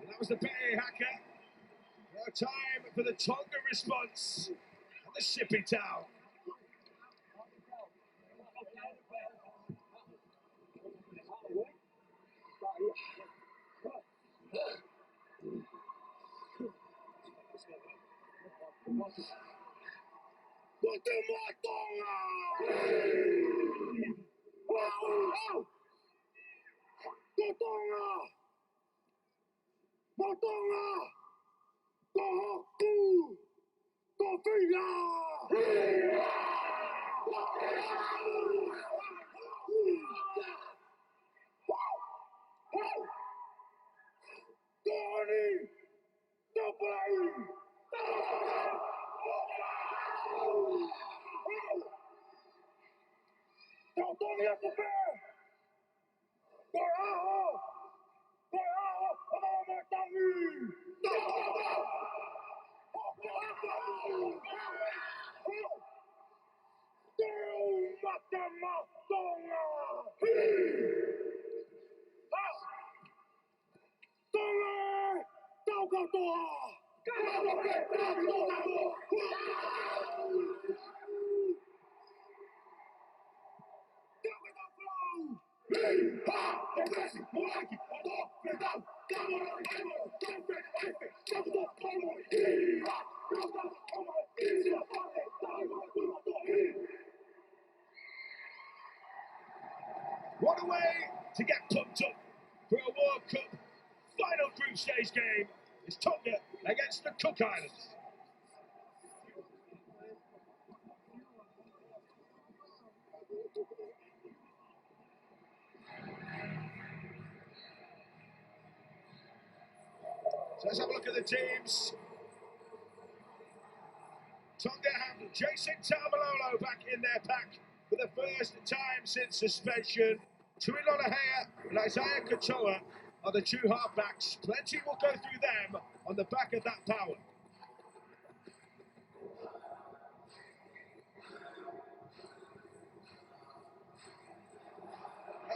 That was the Bay Hacker. Now time for the Tonga response and the Sippy Towel. What a way to get pumped up for a World Cup final group stage game. It's Tonga against the Cook Islands. So let's have a look at the teams. Tonga have Jason Taumalolo back in their pack for the first time since suspension. Tuilona Hea and Isaiah Katoa are the two halfbacks. Plenty will go through them on the back of that power.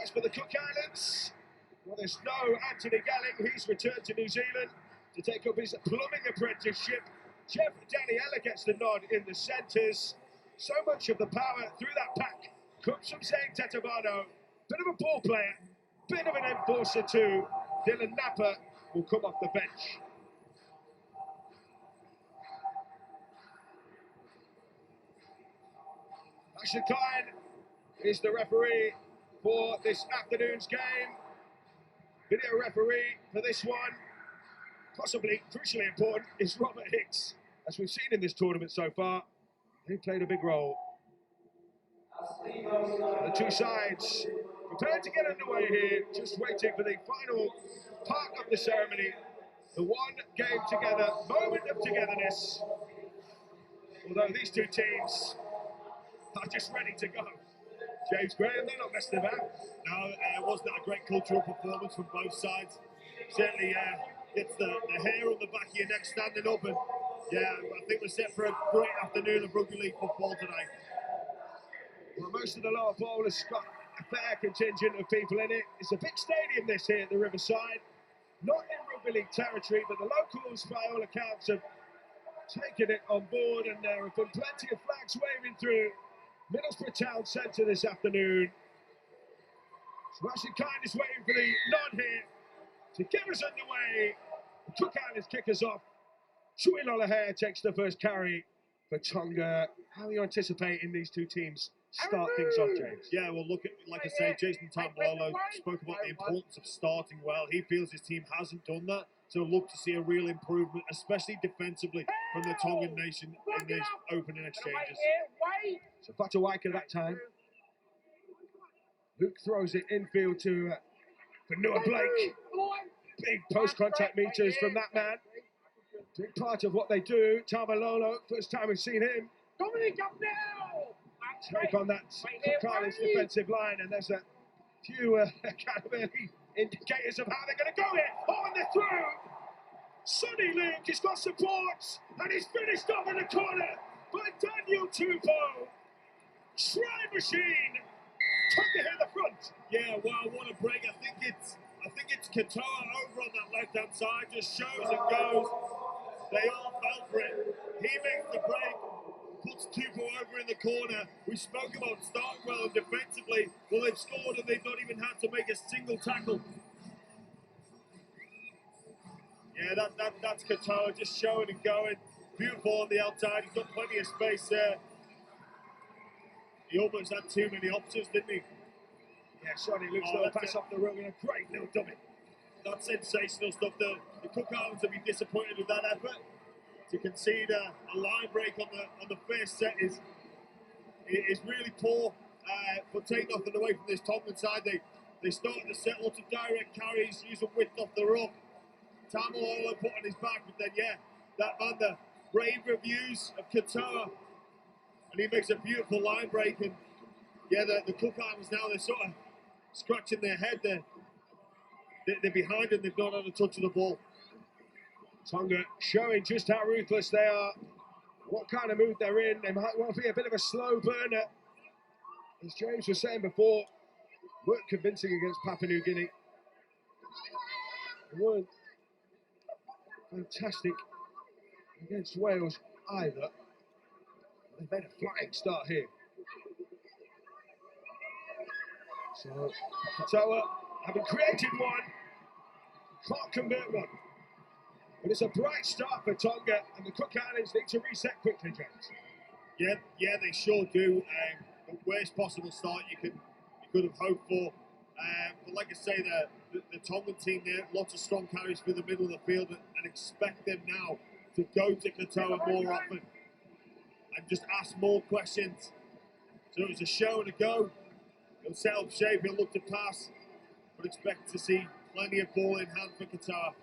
As for the Cook Islands, well, there's no Anthony Galling. He's returned to New Zealand to take up his plumbing apprenticeship. Jeff Daniela gets the nod in the centres. So much of the power through that pack comes from Zane Tetabano. Bit of a ball player, bit of an enforcer too. Dylan Napa will come off the bench. Ashley Klein is the referee for this afternoon's game. Video referee for this one, possibly crucially important, is Robert Hicks. As we've seen in this tournament so far, he played a big role. The two sides prepared to get underway here, just waiting for the final part of the ceremony. The one game together, moment of togetherness. Although these two teams are just ready to go. James Graham, they're not messing about. No, it was not a great cultural performance from both sides. Certainly gets the hair on the back of your neck standing up, and yeah, I think we're set for a great afternoon of rugby league football today. Well, most of the lower bowl has got a fair contingent of people in it. It's a big stadium this here at the Riverside. Not in rugby league territory, but the locals, by all accounts, have taken it on board, and there have been plenty of flags waving through Middlesbrough Town Centre this afternoon. Sebastian Kind is waiting for the nod here to get us underway. The Cook Islands kick us off. Shui Lolahare takes the first carry for Tonga. How are you anticipating these two teams start things off, James? Yeah, well, look, like I say, Jason Tambololo spoke about the importance of starting well. He feels his team hasn't done that, so look to see a real improvement, especially defensively, from the Tongan nation in these opening exchanges. So Fatawaika that time. Luke throws it infield to Noah Blake. Big post-contact meters from that man. Big part of what they do. Tamalolo, first time we've seen him take on that Cook Islands defensive line, and there's a few kind of early indicators of how they're going to go here. Oh, and they're through. Sonny Luke has got support, and he's finished off in the corner by Daniel Tupou. Try machine. TONGA hit the front. Yeah, wow, what a break. I think it's Katoa over on that left-hand side, just shows and goes. They all fell for it. He makes the break, puts Tupou over in the corner. We spoke about starting well and defensively. Well, they've scored and they've not even had to make a single tackle. Yeah, that's Katoa just showing and going. Beautiful on the outside. He's got plenty of space there. He almost had too many options, didn't he? Yeah, Sonny Luke's little pass off the road and a great little dummy. That's sensational stuff. The Cook Islands will be disappointed with that effort. To concede a line break on the first set is really poor. But take nothing away from this Tongan side. They started the set, lots of direct carries, using width off the ruck. Tamalolo put on his back, but then yeah, that man, the brave reviews of Katoa, and he makes a beautiful line break. And yeah, the Cook Islands now, they're sort of scratching their head. They're behind and they've not had a touch of the ball. Tonga showing just how ruthless they are, what kind of mood they're in. They might well be a bit of a slow burner. As James was saying before, weren't convincing against Papua New Guinea. They weren't fantastic against Wales either. They've made a flying start here. So, Katoa, having created one, can't convert one. But it's a bright start for Tonga, and the Cook Islands need to reset quickly, James. Yeah, they sure do. The worst possible start you could have hoped for. But like I say, the Tongan team there, lots of strong carries through the middle of the field, and expect them now to go to Katoa more often and just ask more questions. So it was a show and a go. He'll set up shape, he'll look to pass, but expect to see plenty of ball in hand for Katoa.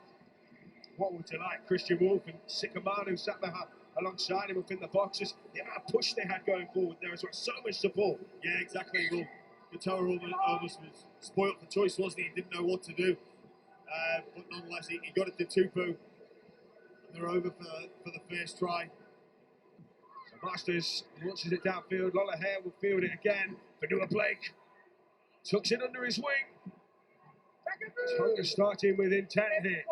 What would you like? Christian Wolf and Sikamanu sat there alongside him up in the boxes. The amount of push they had going forward there as well. So much support. Yeah, exactly. Well, Katoa almost was spoilt for choice, wasn't he? He didn't know what to do. But nonetheless, he got it to Tupou. And they're over for the first try. So Masters launches it downfield. Lola Hare will field it again for Noah Blake. Tucks it under his wing. Tonga starting with intent here.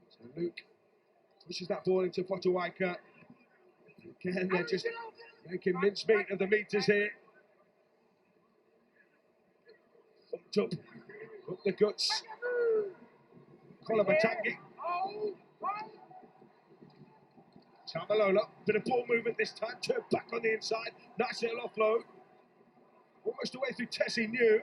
So Luke pushes that ball into Fatawaika. Again, they're just making mincemeat of the meters here. Thumped up the guts. Kolomatangi. Tamalolo, bit of ball movement this time, turned back on the inside. Nice little offload. Almost away through Tessie New.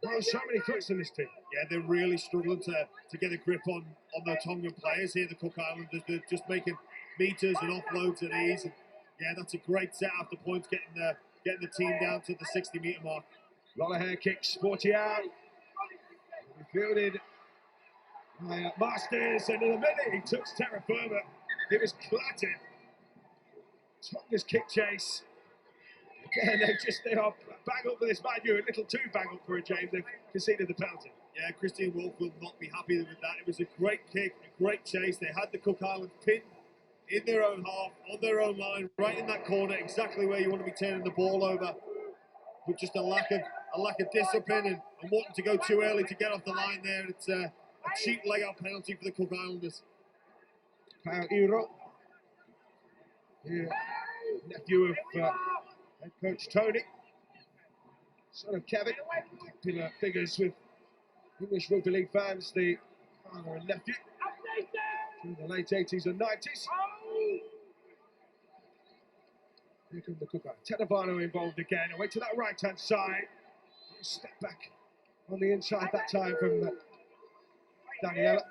Oh, so many threats in this team. Yeah, they're really struggling to get a grip on their Tongan players here, the Cook Islanders. They're just making meters and offloads at ease. And yeah, that's a great set after points, getting the team down to the 60-metre mark. Lola Hare kicks, 40 out. Fielded by Masters, and in a minute he took terra firma. He was clattered. Tonga's kick chase. Again, they are bang up for this man. You're a little too bang up for a James. They've conceded the penalty. Yeah, Christian Wolf will not be happy with that. It was a great kick, a great chase. They had the Cook Islands pinned in their own half, on their own line, right in that corner, exactly where you want to be turning the ball over. But just a lack of discipline and wanting to go too early to get off the line there. It's a cheap leg-out penalty for the Cook Islanders. Kyle Iro, nephew of head coach Tony, son of Kevin, popular figures with English rugby league fans, the father and nephew, through the late 80s and 90s. Here comes the Cook Islands. Tedavano involved again, away to that right-hand side. Step back on the inside that time from Daniela.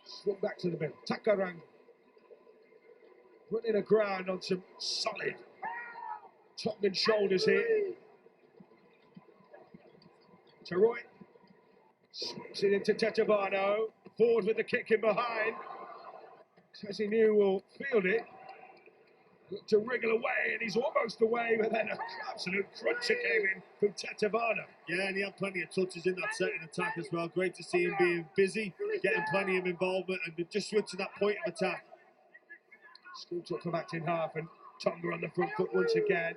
Swung back to the middle. Takarang. running aground on some solid Tongan shoulders here. Teroy slips it into Tetevano. Forward with the kick in behind. As he knew will field it. Looked to wriggle away, and he's almost away, but then an absolute cruncher came in from Tetevano. Yeah, and he had plenty of touches in that second attack as well. Great to see him being busy, getting plenty of involvement, and just switching that point of attack. School took come back in half, and Tonga on the front foot once again.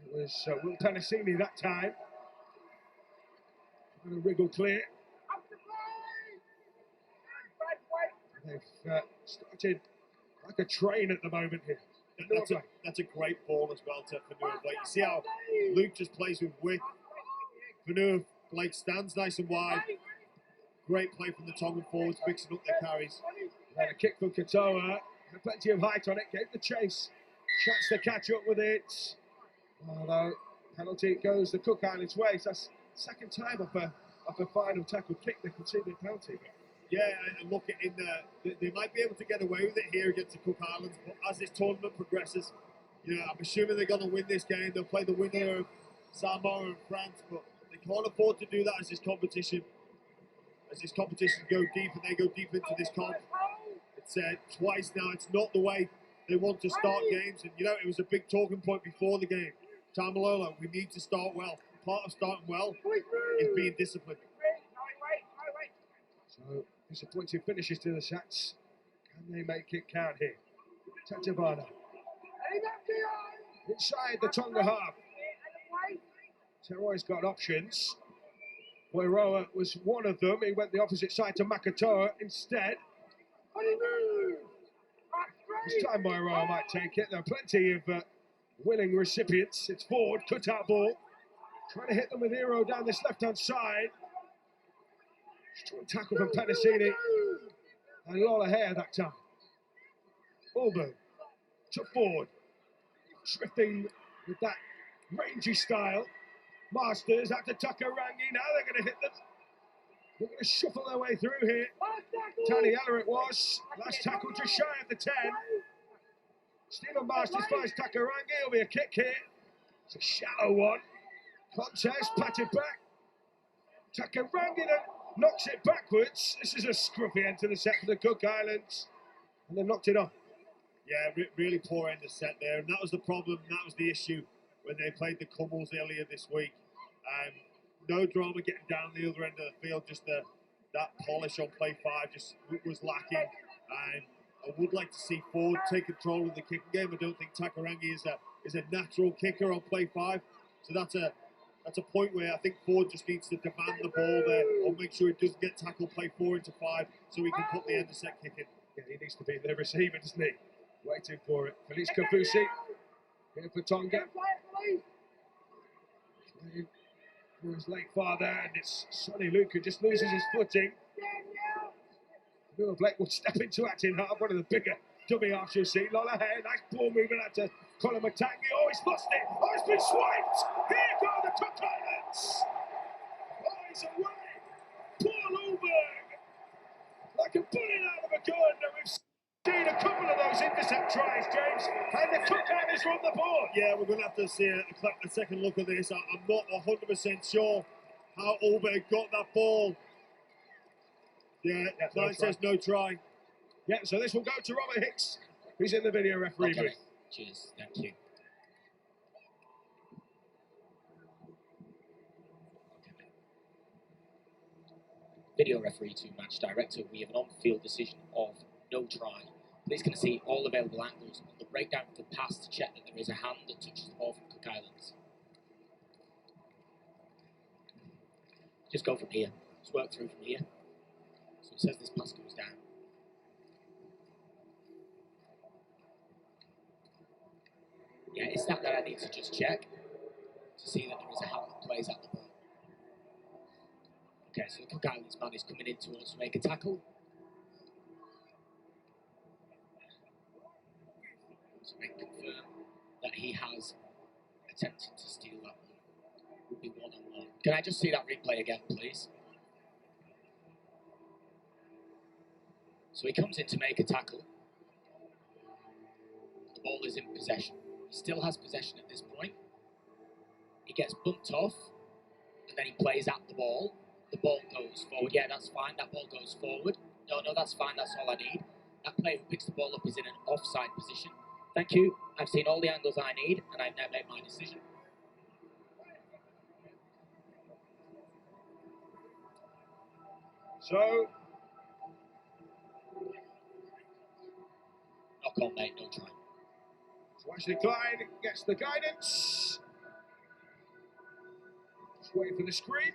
It was Will Penasini that time. And a wriggle clear. They've started like a train at the moment here. That's a great ball as well to Vanua Blake. You see how Luke just plays with width. Vanua Blake stands nice and wide. Great play from the Tongan forwards, mixing up their carries. And a kick from Katoa. Plenty of height on it, gave the chase. Chance to catch up with it. Although penalty goes the Cook Islands' way. So that's second time off a final tackle kick they conceded a penalty. Yeah, and look, they might be able to get away with it here against the Cook Islands, but as this tournament progresses, you know, I'm assuming they're going to win this game. They'll play the winner of Samoa and France, but they can't afford to do that as this competition go deep, and they go deep into this comp. It's twice now. It's not the way they want to start games, and you know, it was a big talking point before the game. Tamalolo, we need to start well. Part of starting well is being disciplined. So disappointing finishes to the sets. Can they make it count here? Tetevano inside the Tonga half. Teroy's got options. Wairoa was one of them. He went the opposite side to Makatoa instead. This time Wairoa might take it. There are plenty of willing recipients. It's forward, cut out ball. Trying to hit them with Hero down this left-hand side. Strong tackle from Penasini. And Lola Hare that time. Ulbo to forward. Drifting with that rangy style. Masters out to Takarangi. Now they're going to hit them. They're going to shuffle their way through here. Taniela it was. Last tackle just shy of the 10. Stephen Masters finds Takarangi. It'll be a kick here. It's a shallow one. Contest, patted back. Takarangi then knocks it backwards. This is a scruffy end to the set for the Cook Islands. And they've knocked it off. Yeah, really poor end of set there. And that was the problem. That was the issue when they played the Cummels earlier this week. No drama getting down the other end of the field. Just that polish on play 5 just was lacking. And I would like to see Ford take control of the kicking game. I don't think Takarangi is a natural kicker on play 5. So that's a point where I think Ford just needs to demand the ball there, or make sure he doesn't get tackled play 4 into 5, so he can put the end of set kick in. Yeah, he needs to be the receiver, doesn't he? Waiting for it. Felice Kafusi here for Tonga. Playing for his late father, and it's Sonny Luke who just loses his footing. Vanua Blake will step into acting half, one of the bigger dummy halves you'll see. Lola Hare, nice ball movement out to Colin Matangi. Oh, he's lost it. Oh, it's been swiped. Here go the Cook Islands. Oh, he's away. Paul Ulberg. Like a bullet out of a gun. And we've seen a couple of those intercept tries, James. And the Cook Islands are on the board. Yeah, we're going to have to see a second look at this. I'm not 100% sure how Ulberg got that ball. Yeah, Klein says no try. Yeah, so this will go to Robert Hicks, who's in the video referee booth. Cheers, thank you. Video referee to match director, we have an on-field decision of no try. Please can see all available angles on the breakdown of the pass to check that there is a hand that touches the ball from Cook Islands. Just go from here. Just work through from here. So it says this pass goes down. Yeah, it's that I need to just check to see that there is a hand that plays at the ball. Okay, so the Cook Islands man is coming in to us to make a tackle. So we can confirm that he has attempted to steal that one. Would be one-on-one. Can I just see that replay again, please? So he comes in to make a tackle. ball is in possession. He still has possession at this point. He gets bumped off, and then he plays at the ball. The ball goes forward. Yeah, that's fine. That ball goes forward. No, that's fine. That's all I need. That player who picks the ball up is in an offside position. Thank you. I've seen all the angles I need, and I've now made my decision. So, knock on, mate. No try. So Ashley Klein gets the guidance. Just waiting for the screen.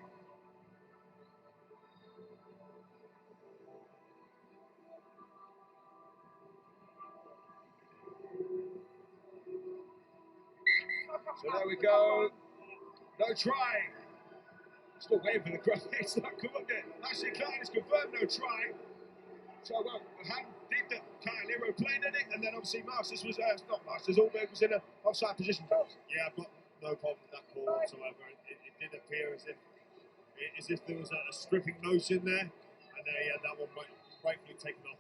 So there we go. No try. Still waiting for the crowd. It's not come up yet. Ashley Klein has confirmed no try. So well, hand deep that Kyle Hero played in it, and then obviously Masters was not Masters. Allberg was in an offside position. Yeah, I've got no problem with that call whatsoever. It did appear as if there was a stripping motion there, and that one rightfully taken off.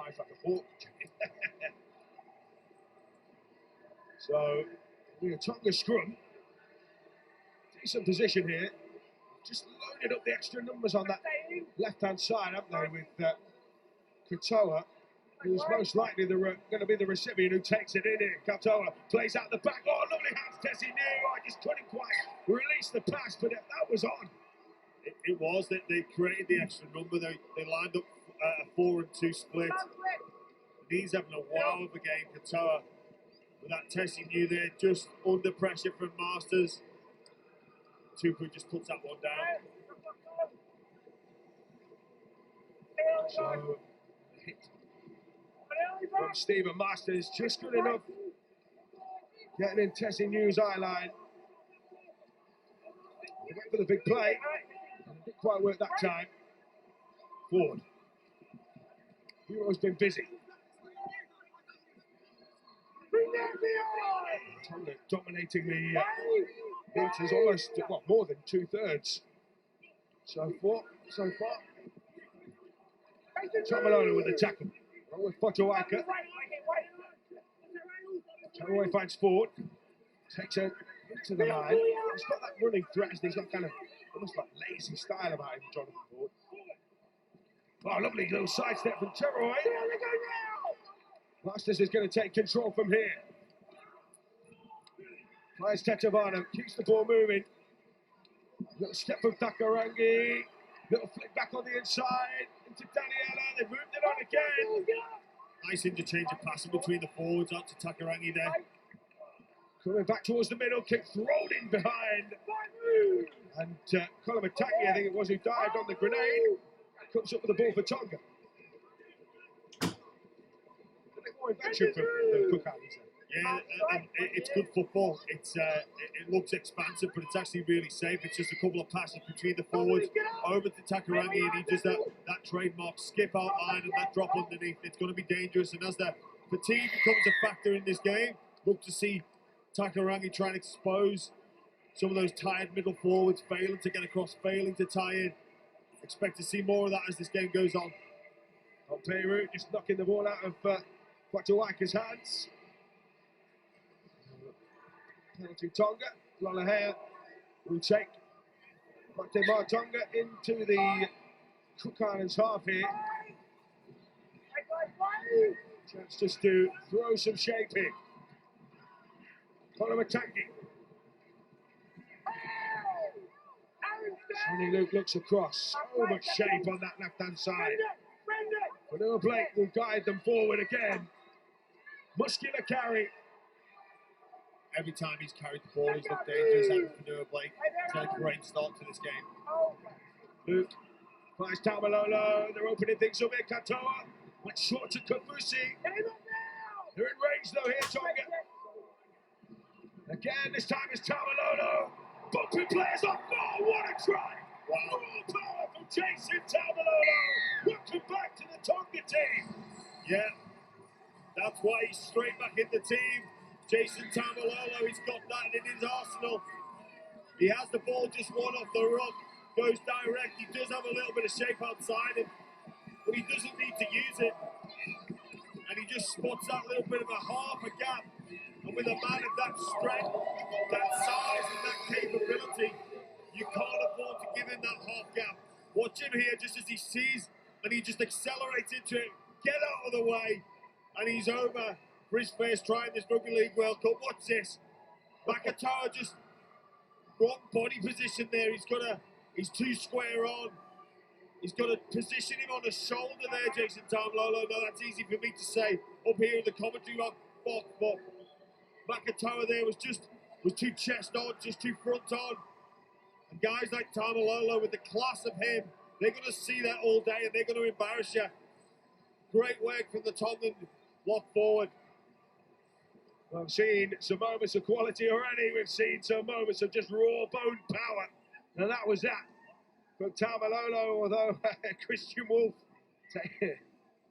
Eyes like a hawk. So we have Tonga scrum. Decent position here. Just loaded up the extra numbers on that left-hand side, haven't they, with Katoa, who's most likely going to be the recipient who takes it in here. Katoa plays out the back. Oh, lovely hands, Tessie New. I just couldn't quite release the pass, but that was on. It was that they created the extra number. They lined up a 4-2 split. And he's having a wow of a game, Katoa. With that Tessie New there, just under pressure from Masters. Tupu just puts that one down. So, hit from Stephen Masters, just good enough. Getting in Tessie New's eye line. They went for the big play. Didn't quite work that time. Forward. Hero's been busy. Tonga dominating the meters, almost more than 2/3 so far. Tamalolo with the tackle. Along with Fotoaka. Taraway finds Ford. Takes it into the line. He's got that running threat, and he's got kind of almost like lazy style about him, Jonathan Ford. Oh, lovely little sidestep from Taraway. Masters is going to take control from here. Finds Tetavana, keeps the ball moving. Little step from Takarangi. Little flick back on the inside into Daniela. They moved it on again. Nice interchange of passing between the forwards out to Takarangi there. Coming back towards the middle, kick thrown in behind. And Colin Mataki, I think it was, who dived on the grenade. Comes up with the ball for Tonga. A bit more invention from the Cook Islands. Yeah, it's good football. It looks expansive, but it's actually really safe. It's just a couple of passes between the forwards over to Takarangi, and he does that trademark skip out line and that drop underneath. It's going to be dangerous, and as the fatigue becomes a factor in this game, look to see Takarangi trying to expose some of those tired middle forwards, failing to get across, failing to tie in. Expect to see more of that as this game goes on. Peru just knocking the ball out of Watuaka's hands. Penalty Tonga. Lolahea will take MATEMA'ATONGA into the Cook Islands half here. Chance just to throw some shape in. Colin Mataki. Sonny Luke looks across. So much shape on that left-hand side. Vanilla Blake will guide them forward again. Muscular carry. Every time he's carried the ball, he's looked dangerous. Vanilla Blake has had a great start to this game. Luke finds Tamalolo. They're opening things up here. Katoa went short to Kafusi. They're in range though here, Tonga. Again, this time it's Tamalolo. Bumping players off. Oh, what a try! Wow, power from Jason Tamalolo. Welcome back to the Tonga team. Yeah, that's why he's straight back in the team. Jason Tamalolo, he's got that in his arsenal. He has the ball just one off the ruck, goes direct. He does have a little bit of shape outside him, but he doesn't need to use it. And he just spots that little bit of a half a gap. And with a man of that strength, that size, and that capability, you can't afford to give him that half gap. Watch him here just as he sees, and he just accelerates into it. Get out of the way, and he's over for his first try in this Rugby League World Cup. Watch this. MATEMA'ATONGA just wrong body position there. He's too square on. He's got to position him on the shoulder there, Jason Tamalolo. No, that's easy for me to say up here in the commentary box, but MATEMA'ATONGA there was too chest on, just too front on. And guys like Tamalolo, with the class of him, they're going to see that all day and they're going to embarrass you. Great work from the Tongan block forward. Well, we've seen some moments of quality already. We've seen some moments of just raw bone power. And that was that from Tamalolo, although Christian Wolf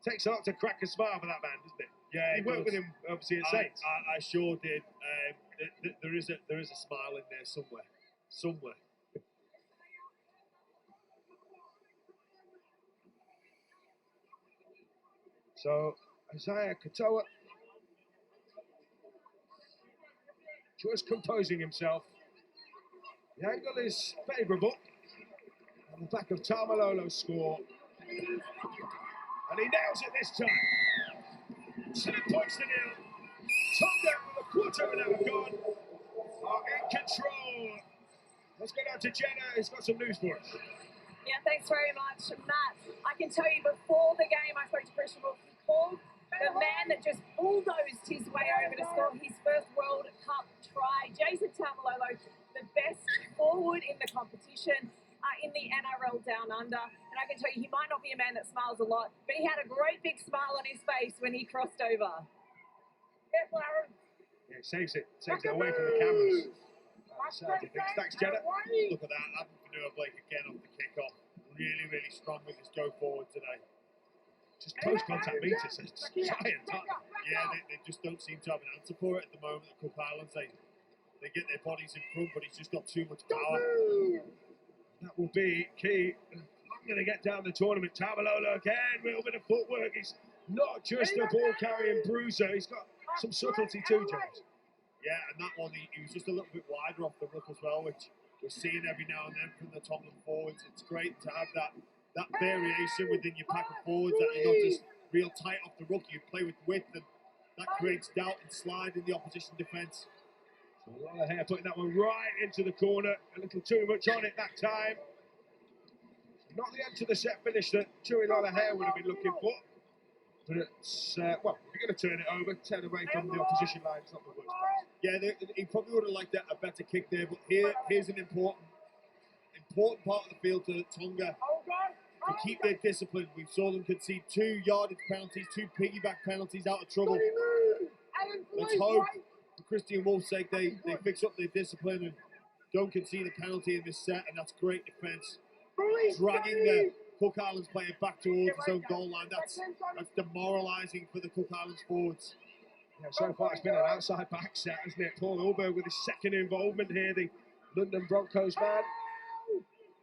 takes a lot to crack a smile for that man, doesn't it? Yeah, he worked with him obviously at Saints. I sure did. There is a smile in there somewhere. So Isaiah Katoa just composing himself. The angle is favourable on the back of Tamalolo's score, and he nails it this time. 10 points to nil. Tonga, with a quarter of an hour gone, are in control. Let's go down to Jenna, who's got some news for us. Yeah, thanks very much, Matt. I can tell you before the game, I spoke to Christian Wolf. He called the man that just bulldozed his way over to score his first World Cup try. Jason Tamalolo, the best forward in the competition in the NRL Down Under. And I can tell you, he might not be a man that smiles a lot, but he had a great big smile on his face when he crossed over. Yeah, saves it away from the cameras. Thanks, Jenna. Look at that, Adam Fanua Blake again off the kick-off. Really strong with his go forward today. Just close contact meters, it's giant. Yeah, they just don't seem to have an answer for it at the moment. The Cook Islands, they get their bodies in front, but he's just got too much power. That will be key. I'm going to get down the tournament. Tamalolo again, a little bit of footwork. He's not just a ball-carrying bruiser. He's got some subtlety too, James. Yeah, and that one, he was just a little bit wider off the ruck as well, which we're seeing every now and then from the Tongan forwards. It's great to have that variation within your pack of forwards, that you're not just real tight off the ruck, you play with width, and that creates doubt and slide in the opposition defence. So a lot of hair putting that one right into the corner, a little too much on it that time. Not the end to the set finish that Chewy Hair would have been looking for. But it's, well, if you're going to turn it over, turn away from the opposition line, it's not the worst place. Yeah, he probably would have liked a better kick there, but here's an important part of the field to Tonga to keep their discipline. We saw them concede 2 yardage penalties, 2 piggyback penalties out of trouble. Let's hope, for Christian Wolf's sake, they fix up their discipline and don't concede a penalty in this set, and that's great defence. Dragging the Cook Islands player back towards his own goal line, that's demoralising for the Cook Islands forwards. Yeah, so far it's been an outside back set, hasn't it? Paul Ulberg with his second involvement here, the London Broncos man.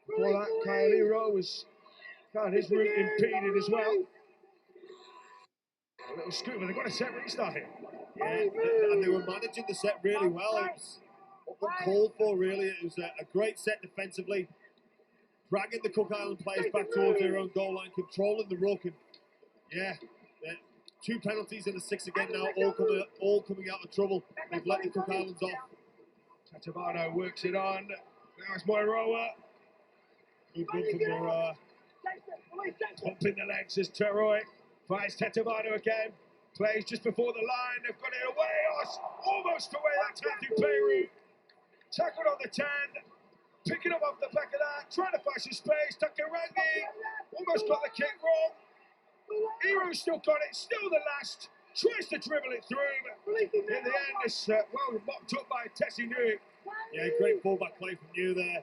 Before that, Kyle Hero was got his route impeded as well. A little scoop, but they've got a set restart here. Yeah, and they were managing the set really well. It was uncalled for, really. It was a great set defensively. Dragging the Cook Island players back towards their own goal line, controlling the ruck, and yeah, 2 penalties and a 6 again now, all coming out of trouble. They've let the Cook Islands off. Tatabano works it on. Now it's Moiroa. Good run from Moiroa. Pumping the legs as Teroy finds Tatabano again. Plays just before the line. They've got it away. Oh, almost away that time to Peru. Tackled on the 10. Picking up off the back of that. Trying to find some space. Takarangi. Almost got the kick wrong. Hero still got it. Still the last. Tries to dribble it through. But in the end, it's well mocked up by Tessie New. Yeah, great fullback play from you there.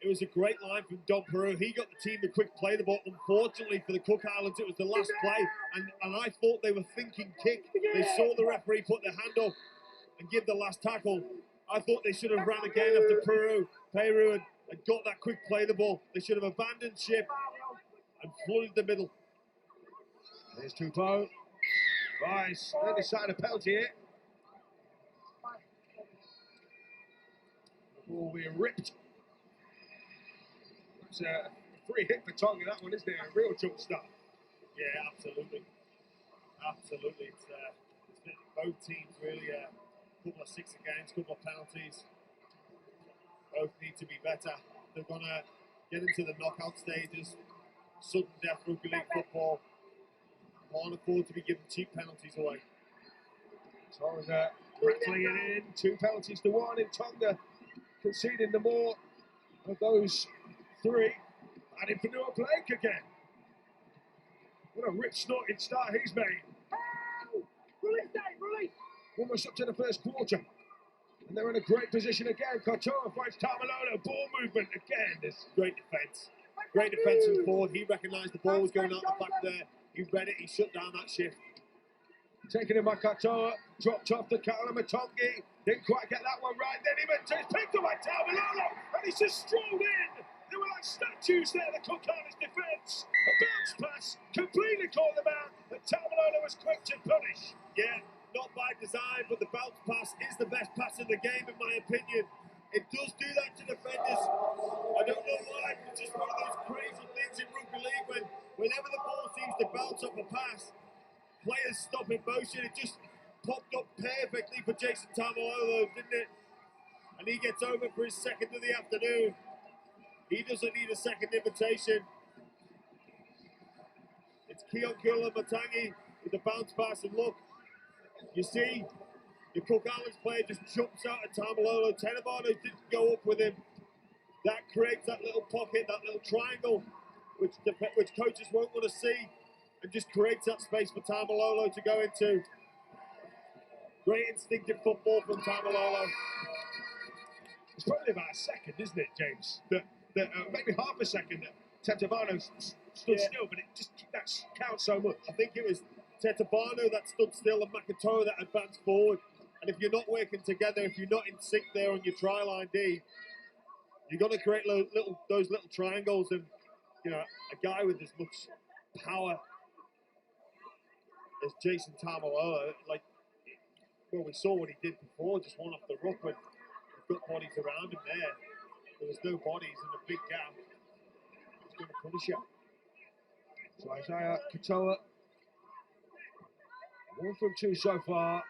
It was a great line from Don Peru. He got the team to quick play the ball. Unfortunately for the Cook Islands, it was the last play. And I thought they were thinking kick. They saw the referee put their hand up and give the last tackle. I thought they should have ran again after Peru had got that quick play the ball. They should have abandoned ship and flooded the middle. There's Tupou. umpires they decide a penalty here. The ball being ripped. It's a free hit for Tonga, that one, isn't it? A real jump start. Yeah, absolutely. Absolutely. It's been both teams really a couple of 6 against, couple of penalties. Both need to be better. They're going to get into the knockout stages. Sudden death rugby league football. Can't afford to be giving cheap penalties away. Tonga rattling it in. 2 penalties to 1 in Tonga, conceding the more of those 3. And for Noah Blake again. What a rip snorting start he's made. Almost up to the first quarter. And they're in a great position again. Katoa finds Tamalolo. Ball movement again. This great defence. Great defence from Ford. He recognised the ball was going out the back there. He read it. He shut down that shift. Taken in by Katoa. Dropped off to MATEMA'ATONGA. Didn't quite get that one right. Then he went to his picked up by Tamalolo. And he's just strolled in. They were like statues there, the Cook Islands defence. A bounce pass. Completely caught them out. And Tamalolo was quick to punish. Yeah. Not by design, but the bounce pass is the best pass in the game, in my opinion. It does do that to defenders. I don't know why, but it's just one of those crazy things in rugby league whenever the ball seems to bounce off a pass, players stop in motion. It just popped up perfectly for Jason Tamalolo, didn't it? And he gets over for his second of the afternoon. He doesn't need a second invitation. It's Keonkula Matangi with the bounce pass, and look, you see, the Cook Islands player just jumps out at Tamalolo. Tenabano didn't go up with him. That creates that little pocket, that little triangle, which coaches won't want to see, and just creates that space for Tamalolo to go into. Great instinctive football from Tamalolo. It's probably about a second, isn't it, James? Maybe half a second that Tetabano stood still, but that counts so much. I think it was Tetabano that stood still and Makatoa that advanced forward. And if you're not working together, if you're not in sync there on your try line D, you're going to create those little triangles. And, you know, a guy with as much power as Jason Tamalolo, like, well, we saw what he did before, just one off the ruck when he's got bodies around him there. There was no bodies and a big gap. He's going to punish you. So Isaiah Katoa, 1 from 2 so far.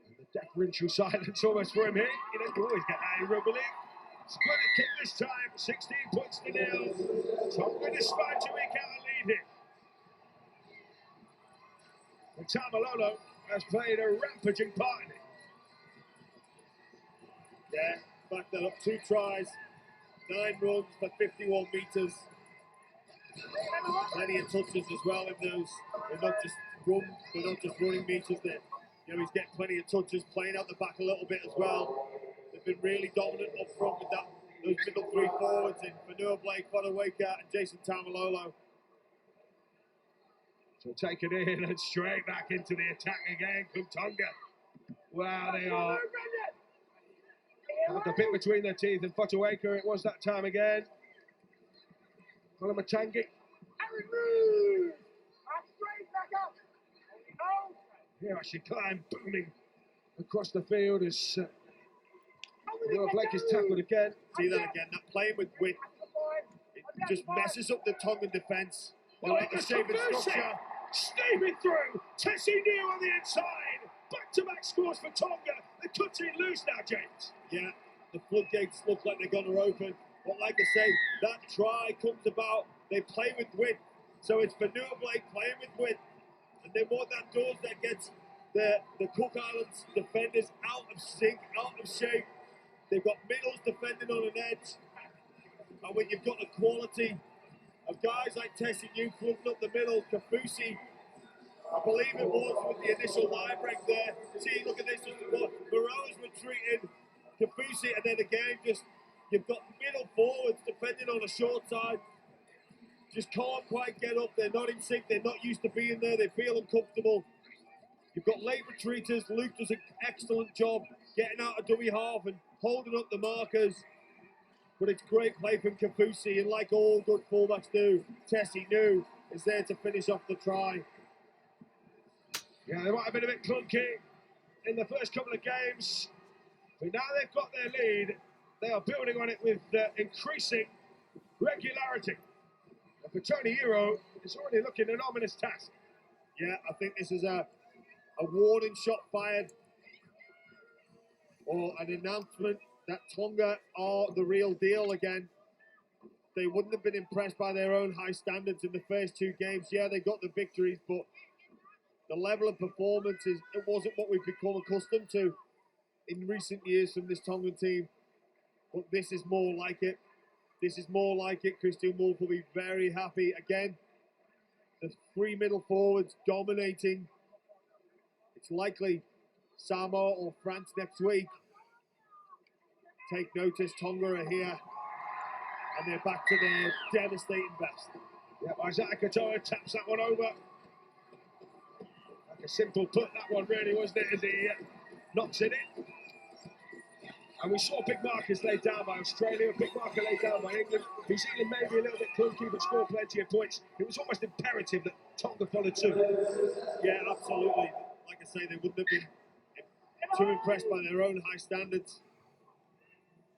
And the deferential silence almost for him here. You don't always get that in rugby league. Splendid kick this time, 16 points to 0. Tonga despite to eke out a lead here. And Tamalolo has played a rampaging part in it. Yeah, back that up, 2 tries, 9 runs for 51 metres. Plenty of touches as well in those. They're not just running meters. You know, he's getting plenty of touches, playing out the back a little bit as well. They've been really dominant up front with those middle 3 forwards in Fanua Blake, Fodawaka and Jason Tamalolo. So take it in and straight back into the attack again from Tonga. Wow, they are. Have the bit between their teeth, and Fodawaka it was that time again. Matangi. Here actually climb booming across the field as Noah Blake is tackled again. See that again, that playing with width, it just messes up the Tongan defence. They like the shape and structure. Steaming through, Tessie New on the inside. Back-to-back scores for Tonga. They're cutting loose now, James. Yeah, the floodgates look like they're going to open. But like I say, that try comes about, they play with width. So it's Fanua Blake playing with width. And then what that does, that gets the Cook Islands defenders out of sync, out of shape. They've got middles defending on an edge. And when you've got the quality of guys like Tessie New clumping up the middle, Kafusi, I believe it was with the initial line break there. See, look at this, just Moreau's retreating, Kafusi, and then again, just you've got middle forwards defending on a short side. Just can't quite get up. They're not in sync. They're not used to being there. They feel uncomfortable. You've got late retreaters. Luke does an excellent job getting out of dummy half and holding up the markers. But it's great play from Kafusi, and like all good fullbacks do, Tessie New is there to finish off the try. Yeah, they might have been a bit clunky in the first couple of games, but now they've got their lead, they are building on it with increasing regularity. And for Tony Hero, it's already looking an ominous task. Yeah, I think this is a warning shot fired, or an announcement that Tonga are the real deal again. They wouldn't have been impressed by their own high standards in the first two games. Yeah, they got the victories, but the level of performance it wasn't what we've become accustomed to in recent years from this Tongan team. But this is more like it. This is more like it. Christian Wolf will be very happy again. The three middle forwards dominating. It's likely Samoa or France next week. Take notice, Tonga are here, and they're back to their devastating best. Yeah, Isaac Katoa taps that one over. Like a simple put, that one really, wasn't it, as he knocks it in. And we saw big markers laid down by Australia, big marker laid down by England. New Zealand maybe a little bit clunky, but scored plenty of points. It was almost imperative that Tonga followed suit. Yeah, absolutely. Like I say, they wouldn't have been too impressed by their own high standards.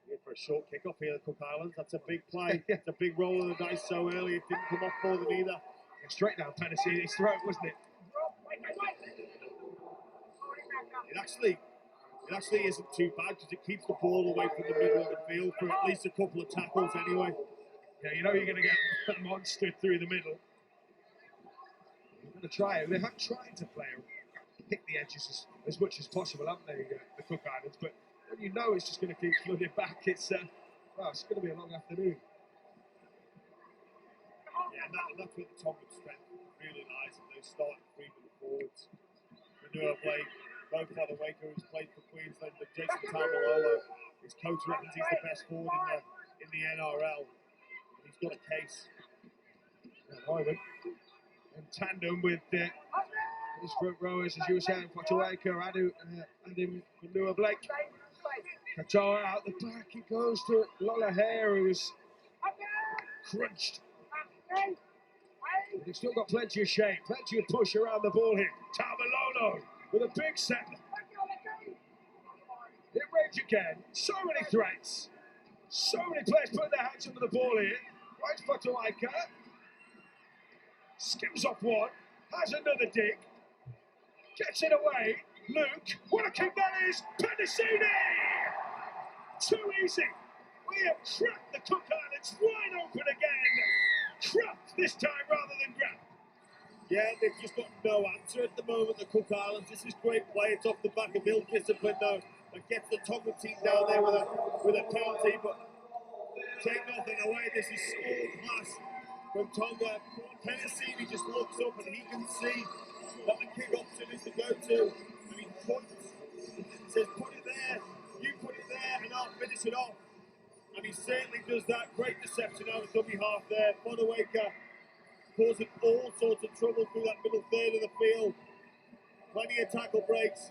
Here for a short kick-off here at Cook Islands. That's a big play. It's a big roll of the dice so early. It didn't come off for them either. Straight down Penasini's throat, wasn't it? It actually isn't too bad because it keeps the ball away from the middle of the field for at least a couple of tackles anyway. Yeah, you know you're going to get a monster through the middle. You're going to try it. They have tried to play pick the edges as much as possible, haven't they, the Cook Islands? But when you know it's just going to keep flooding back, it's going to be a long afternoon. Yeah, and that's where the Tongan strength really lies in those starting three middle forwards. Manua Blake, both by the Waker, who's played for Queensland, but Jason Tamalolo, his coach reckons he's the best forward in the NRL. And he's got a case. In tandem with his front rowers, as you were saying, Potawaker, Adam Manua Blake. Katoa out the back, he goes to Lola Hare, who was crunched. But they've still got plenty of shape, plenty of push around the ball here. Tamalolo with a big set. In range again, so many threats. So many players putting their hands under the ball here. Right, Potawaker. Skims off one, has another dig. Gets it away. Luke, what a kick that is! Penasini! Too easy. We have trapped the Cook Islands wide open again. Trapped this time rather than grabbed. Yeah, they've just got no answer at the moment, the Cook Islands. This is great play. It's off the back of ill discipline, though. That gets the Tonga team down there with a penalty, but take nothing away. This is all class from Tonga. Penasini just looks up and he can see that the kick option is the go-to. And he points, says, put it there, you put it there, and I'll finish it off. And he certainly does that. Great deception out of dummy half there. Potawaker causing all sorts of trouble through that middle third of the field. Plenty of tackle breaks.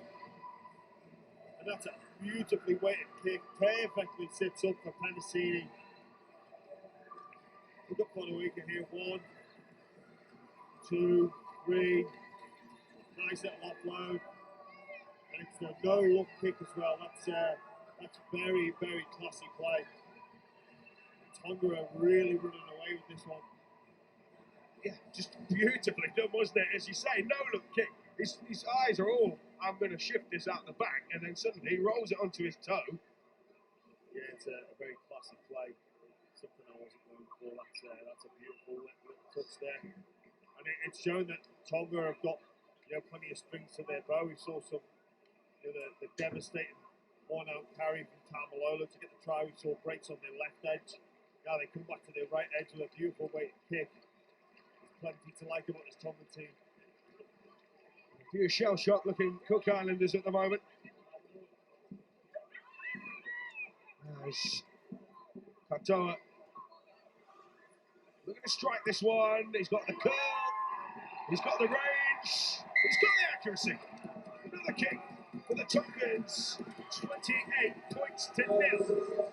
And that's a beautifully weighted kick. Perfectly sits up for Penasini. Look at Potawaker here. 1, 2, 3. Nice little offload. And it's a no-look kick as well. That's very, very classy play. Tonga are really running away with this one. Yeah, just beautifully done, wasn't it? As you say, no-look kick. His eyes are all, I'm going to shift this out the back, and then suddenly he rolls it onto his toe. Yeah, it's a very classy play. Something I wasn't going for. That's a beautiful little touch there. And it's shown that Tonga have got plenty of strings to their bow. We saw some the devastating one-out carry from Tamalolo to get the try. We saw breaks on their left edge. Now they come back to their right edge with a beautiful weighted kick. There's plenty to like about this Tongan team. A few shell-shocked looking Cook Islanders at the moment. As Katoa looking to strike this one. He's got the curl. He's got the range. He's got the accuracy. Another kick for the Tongans. 28 points to 0.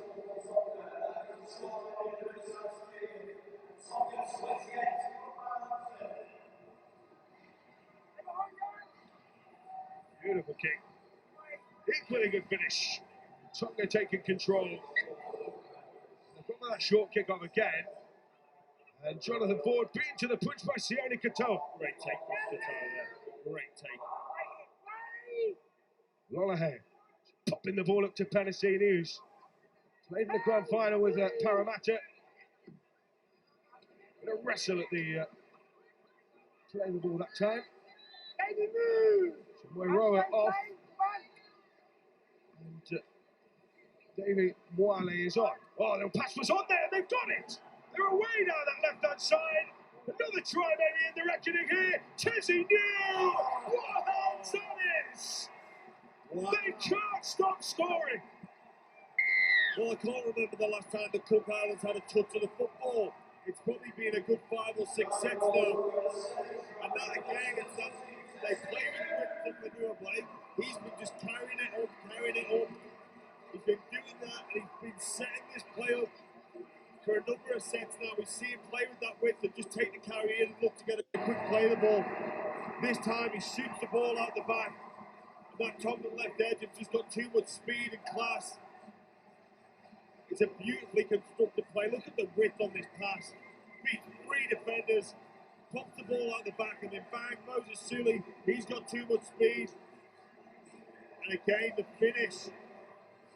Beautiful kick. Equally good finish. Tonga taking control. They've got that short kick off again. And Jonathan Ford beaten to the punch by Sione Katoa. Great take from Katoa there. Great take. Lollahay popping the ball up to Penasini, who's played in the grand final with Parramatta. Gonna wrestle at the playing the ball that time. Moiroa off. And Davey Moale is on. Oh, the pass was on there, and they've got it. They're away down that left-hand side. Another try maybe in the reckoning here. Tessie New! What else that is? Wow. They can't stop scoring. Well, I can't remember the last time the Cook Islands had a touch of the football. It's probably been a good 5 or 6 sets now. And that again, it's that they play with Manure Blake. He's been just carrying it up. He's been doing that, and he's been setting this play up for a number of sets now. We see him play with that width and just take the carry in and look to get a quick play the ball. This time he shoots the ball out the back. And that Tonga left edge has just got too much speed and class. It's a beautifully constructed play. Look at the width on this pass. Beats 3 defenders, pops the ball out the back, and then bang, Moses Suli. He's got too much speed. And again, the finish.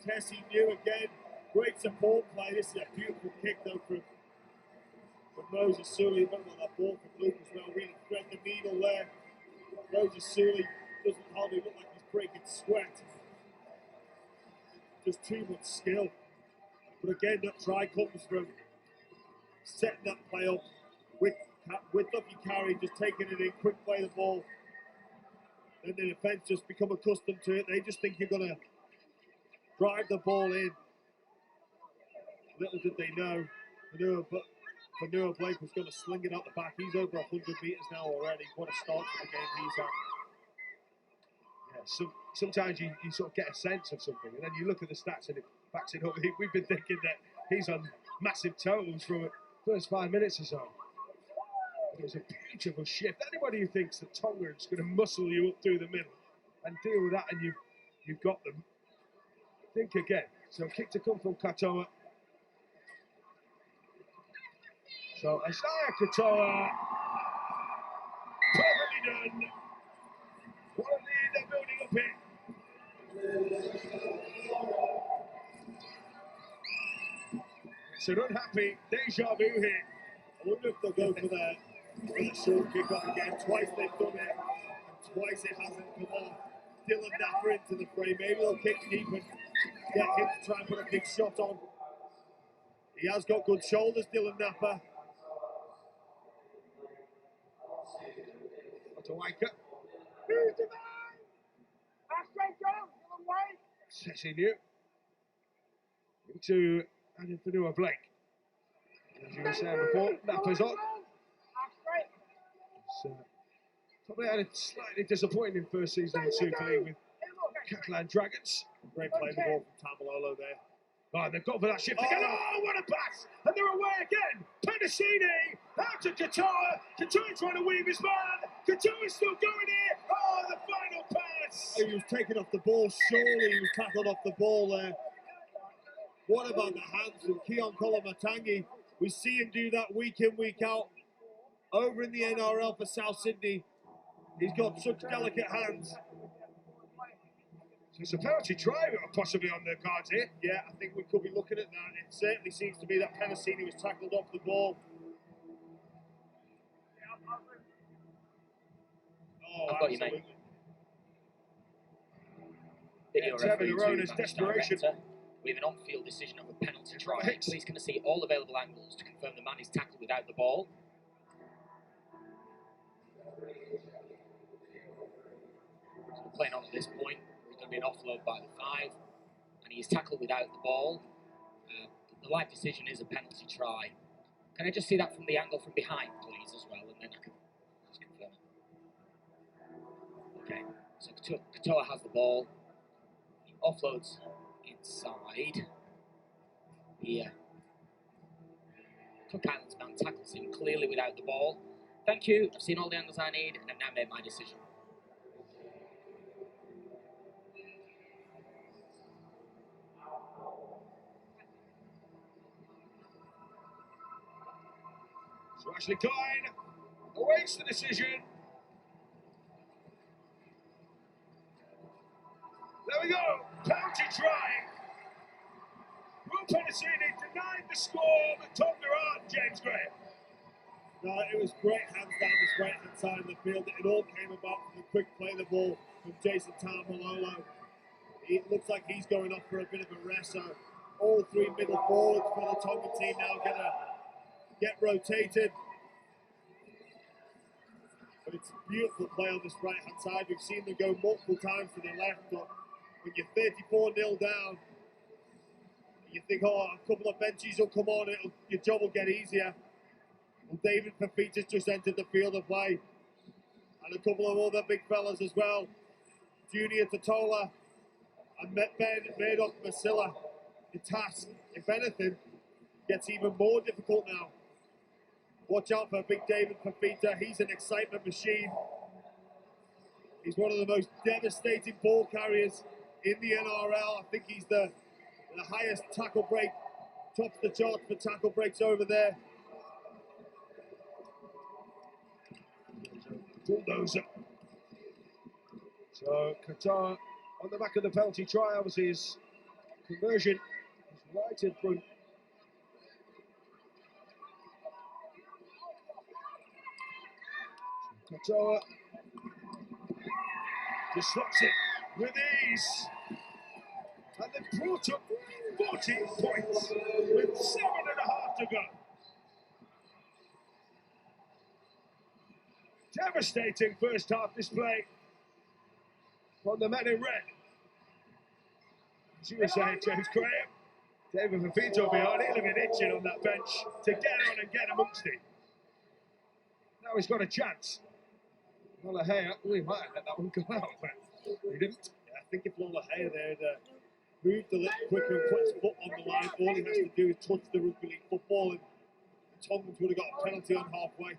Tessie New again. Great support play. This is a beautiful kick though from Moses Suli. Remember that ball from Luke as well. Really thread the needle there. Moses Suli doesn't hardly look like he's breaking sweat. Just too much skill. But again, that try comes from setting that play up with Duffy carry, just taking it in, quick play the ball. Then the defence just become accustomed to it. They just think you're going to drive the ball in. Little did they know, Manure Blake was going to sling it out the back. He's over 100 metres now already. What a start to the game he's had. Yeah, sometimes you sort of get a sense of something, and then you look at the stats and it backs it up. We've been thinking that he's on massive totals from the first 5 minutes or so. It was a beautiful shift. Anybody who thinks that Tonga is going to muscle you up through the middle and deal with that, and you've got them, think again. So kick to come from Katoa. So Isaiah Katoa, perfectly done. What a lead they're building up here. It's an unhappy deja vu here. I wonder if they'll go for the short kick off again. Twice they've done it, and twice it hasn't come off. Dylan Napper into the frame. Maybe they'll kick deep and get him to try and put a big shot on. He has got good shoulders, Dylan Napper. Waika. Tessie New. Into Fanua Blake. As you were saying before, Napper's on. So, probably had a slightly disappointing first season in Super League with Catalan Dragons. Great play the ball from Tamalolo there. Oh, they've gone for that shift again. Oh, what a pass! And they're away again. Penasini out to Katoa. Katoa trying to weave his man. Katoa's still going here. Oh, the final pass. He was taken off the ball. Surely he was tackled off the ball there. What about the hands of Keon Kolamatangi? We see him do that week in, week out. Over in the NRL for South Sydney. He's got such delicate hands. So it's a penalty try possibly on the cards here. Yeah, I think we could be looking at that. It certainly seems to be that Penasini was tackled off the ball. Oh, I've got you, mate. Video Yeah, referee Rona's to desperation. director. We have an on-field decision of a penalty try. Please can I see all available angles to confirm the man is tackled without the ball. So playing on at this point. There's going to be an offload by the 5, and he is tackled without the ball. The live decision is a penalty try. Can I just see that from the angle from behind, please, as well, and then I can just confirm it. Okay, so Katoa has the ball. He offloads inside. The Cook Islands man tackles him clearly without the ball. Thank you, I've seen all the angles I need, and I've now made my decision. So Ashley Klein awaits the decision. There we go, penalty try. Will Penasini denied the score, but Tonga on, James Gray. No, it was great hands down this right-hand side of the field. It all came about from the quick play of the ball from Jason Tamalolo. It looks like he's going off for a bit of a rest. So all three middle forwards for the Tonga team now gonna get rotated. But it's a beautiful play on this right-hand side. We've seen them go multiple times to the left, but when you're 34-0 down, you think, oh, a couple of benches will come on, your job will get easier. Well, David Fafita's just entered the field of play. And a couple of other big fellas as well. Junior Totola and Ben Murdoch Masilla. The task, if anything, gets even more difficult now. Watch out for big David Fafita. He's an excitement machine. He's one of the most devastating ball carriers in the NRL. I think he's the highest tackle break, tops the charts for tackle breaks over there. Bulldozer. So Qatar on the back of the penalty try, obviously his conversion is right in front. Qatar disrupts it with ease. And they've brought up 14 points with 7.5 to go. Devastating first half display from the men in red. As you were saying, James Graham, David Fafita behind, he'll have been itching on that bench to get on and get amongst it. Now he's got a chance. Lola Hare, we might have let that one go out, but he didn't. Yeah, I think if Lola Hare there moved a little quicker and put his foot on the line, all he has to do is touch the rugby league football, and Tongans would have got a penalty on halfway.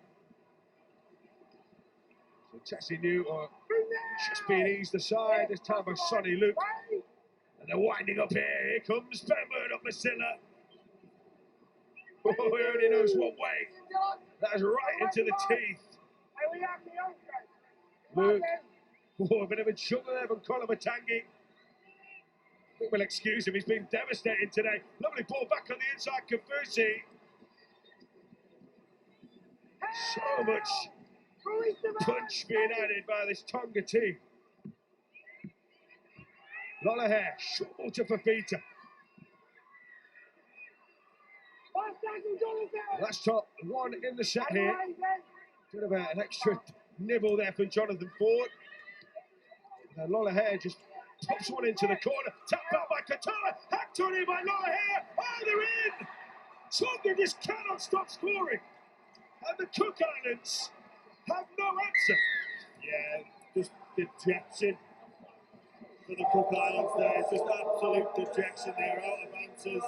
So Tessie New just being eased aside, this time by Sonny Luke. And they're winding up here. Here comes Ben Murdoch Masilla. Oh, he only knows one way. That is right into the teeth. Luke. Oh, a bit of a chuckle there from Colin Matangi. I think we'll excuse him. He's been devastating today. Lovely ball back on the inside. Kafusi. So much punch being added by this Tonga team. Lola Hare, short ball to Fafita. Last top, one in the set here. Bit of an extra nibble there from Jonathan Ford. And then Lola Hare just pops one into the corner. Tapped out by Katara. Hacked on in by Lola Hare. Oh, they're in! Tonga just cannot stop scoring. And the Cook Islands have no answer. Yeah, just dejection for the Cook Islands there. It's just absolute dejection there, out of answers.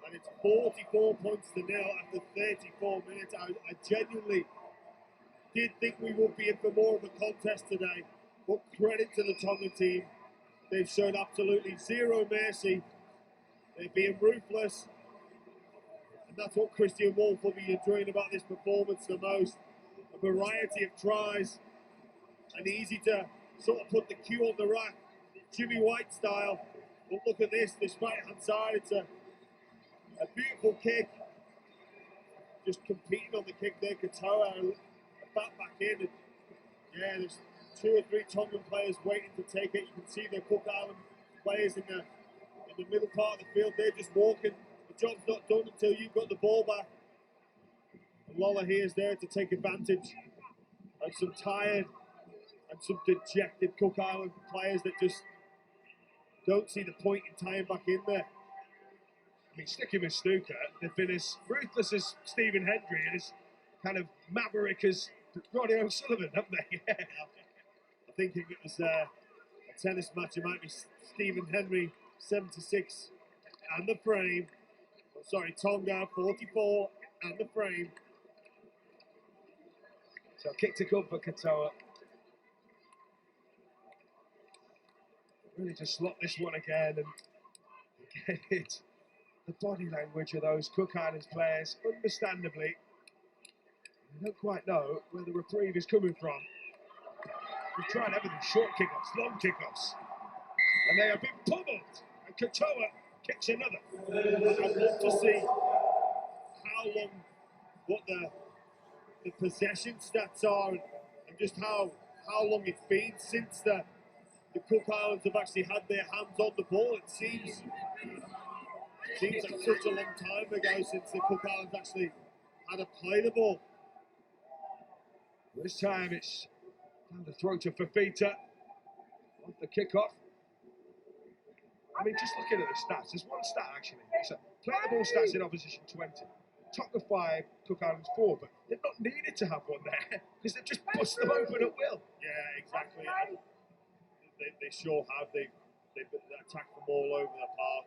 And it's 44 points to nil after 34 minutes. I genuinely did think we would be in for more of a contest today. But credit to the Tonga team. They've shown absolutely zero mercy. They're being ruthless. And that's what Christian Wolf will be enjoying about this performance the most. A variety of tries. And easy to sort of put the cue on the rack, Jimmy White style. But look at this right-hand side. It's a beautiful kick. Just competing on the kick there. Katoa back in. And yeah, there's 2 or 3 Tongan players waiting to take it. You can see the Cook Island players in the middle part of the field. They're just walking. The job's not done until you've got the ball back. And Lola Hare's there to take advantage of some tired and some dejected Cook Island players that just don't see the point in tying back in there. I mean, sticking with Snooker, they've been as ruthless as Stephen Hendry and as kind of maverick as Ronnie O'Sullivan, haven't they? Yeah. I think if it was a tennis match, it might be Stephen Henry 76 and the frame. Oh, sorry, Tonga 44 and the frame. So kick to come for Katoa. Really just slot this one again and get it the body language of those Cook Islands players, understandably. They don't quite know where the reprieve is coming from. They've tried everything, short kickoffs, long kickoffs, and they have been pummeled. And Katoa kicks another. I'd love to see how long, what the possession stats are, and just how long it's been since the Cook Islands have actually had their hands on the ball. It seems like such a long time ago since the Cook Islands actually had a play the ball. This time it's down the throat of Fafita on the kickoff. I mean, just looking at the stats, there's one stat actually. It's play the ball stats in opposition 20. Tonga 5, Cook Islands 4, but they've not needed to have one there because they've just bust them open at will. Yeah, exactly. They sure have. They've attacked them all over the park,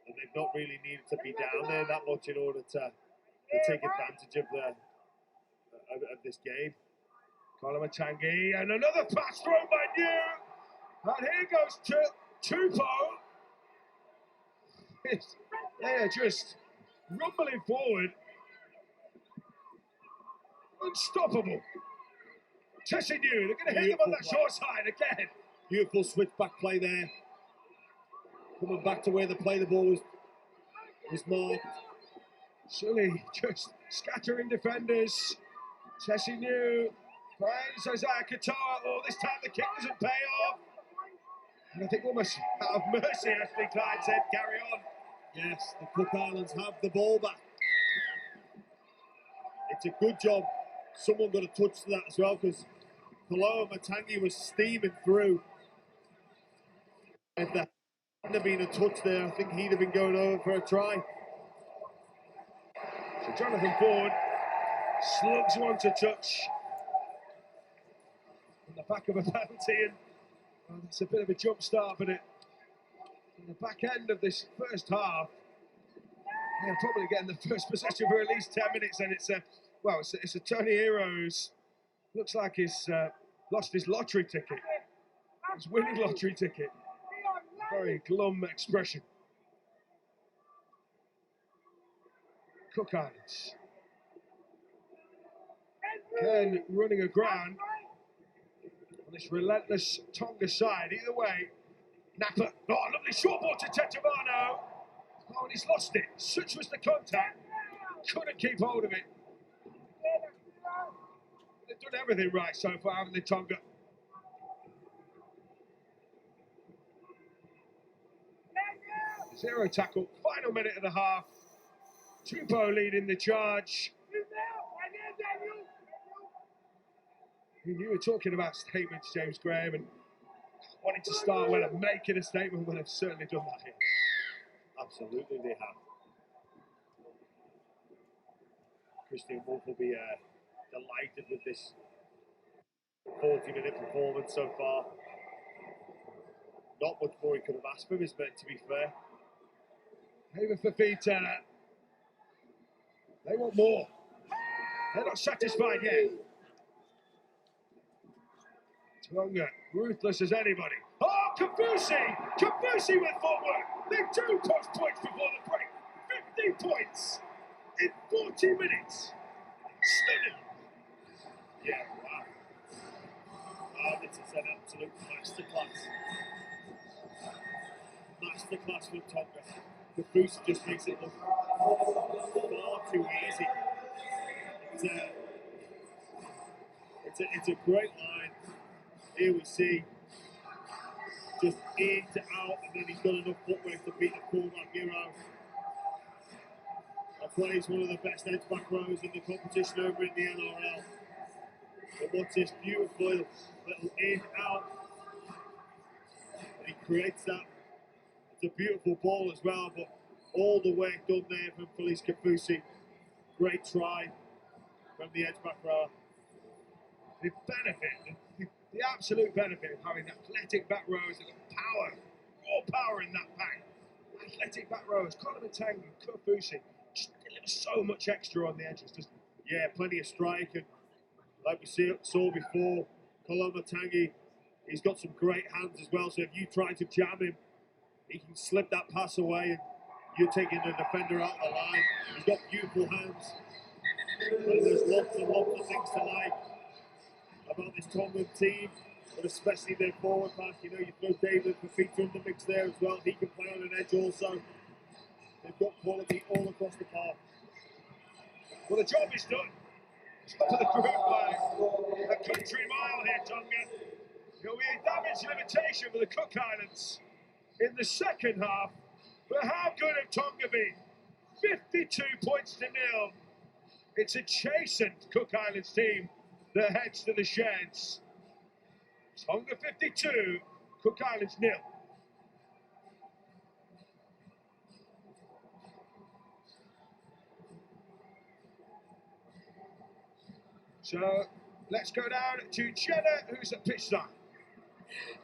and they've not really needed to be down there that much in order to take advantage of this game. Kolomatangi, and another pass thrown by New, and here goes Tupo. They are just rumbling forward, unstoppable. Tessie New, they're going to hit them on that short side again. Beautiful switch back play there. Coming back to where the ball was marked. Sully just scattering defenders. Tessie New finds Isaiah Katoa. Oh, this time the kick doesn't pay off. And I think almost out of mercy, Ashley Clyde said, carry on. Yes, the Cook Islands have the ball back. It's a good job. Someone got a touch to that as well, because MATEMA'ATONGA was steaming through. If there hadn't been a touch there, I think he'd have been going over for a try. So Jonathan Ford slugs one to touch on the back of a penalty, and well, that's a bit of a jump start, but in the back end of this first half, they're probably getting the first possession for at least 10 minutes, and it's a Tony Heroes. Looks like he's lost his lottery ticket. His winning lottery ticket. Very glum expression. Cook Islands. Again, running aground on this relentless Tonga side. Either way, Napa. Oh, lovely short ball to Tetavano. Oh, and he's lost it. Such was the contact. Couldn't keep hold of it. They've done everything right so far, haven't they, Tonga? Zero tackle. Final minute of the half. Tupo leading the charge. You were talking about statements, James Graham, and wanting to start well and making a statement. Well, they've certainly done that here. Absolutely, they have. Christian Wolf will be delighted with this 40-minute performance so far. Not much more he could have asked for his men, to be fair. Even Fafita, they want more. They're not satisfied yet. Tonga, ruthless as anybody. Oh, Kafusi! Kafusi with footwork! They do post points before the break. 50 points in 40 minutes. Stunning. Yeah, wow. This is an absolute masterclass. Masterclass from Tonga. Kafusi just makes it look far too easy. It's a great line. Here we see just in to out, and then he's got enough footwork to beat the fullback hero. That's why he's one of the best edge back rows in the competition over in the NRL. But what's this beautiful little in out? And he creates that. It's a beautiful ball as well, but all the work done there from Felice Kafusi. Great try from the edge back row. The benefit, the absolute benefit of having athletic back rows that got power, raw power in that pack. Athletic back rows, Kolomatangi, Kafusi, just delivers so much extra on the edges, doesn't it? Yeah, plenty of strike, and like we saw before, Kolomatangi, he's got some great hands as well, so if you try to jam him, he can slip that pass away and you're taking a defender out of the line. He's got beautiful hands. And there's lots and lots of things to like about this Tongan team, but especially their forward pack. You know, you throw David Fafita in the mix there as well. He can play on an edge also. They've got quality all across the park. Well, the job is done. Top of the group by a country mile here, Tonga. You'll be a damage limitation for the Cook Islands in the second half. But how good have Tonga been? 52 points to 0. It's a chastened Cook Islands team that heads to the sheds. Tonga 52, Cook Islands 0. So let's go down to Jenna, who's at pitch side.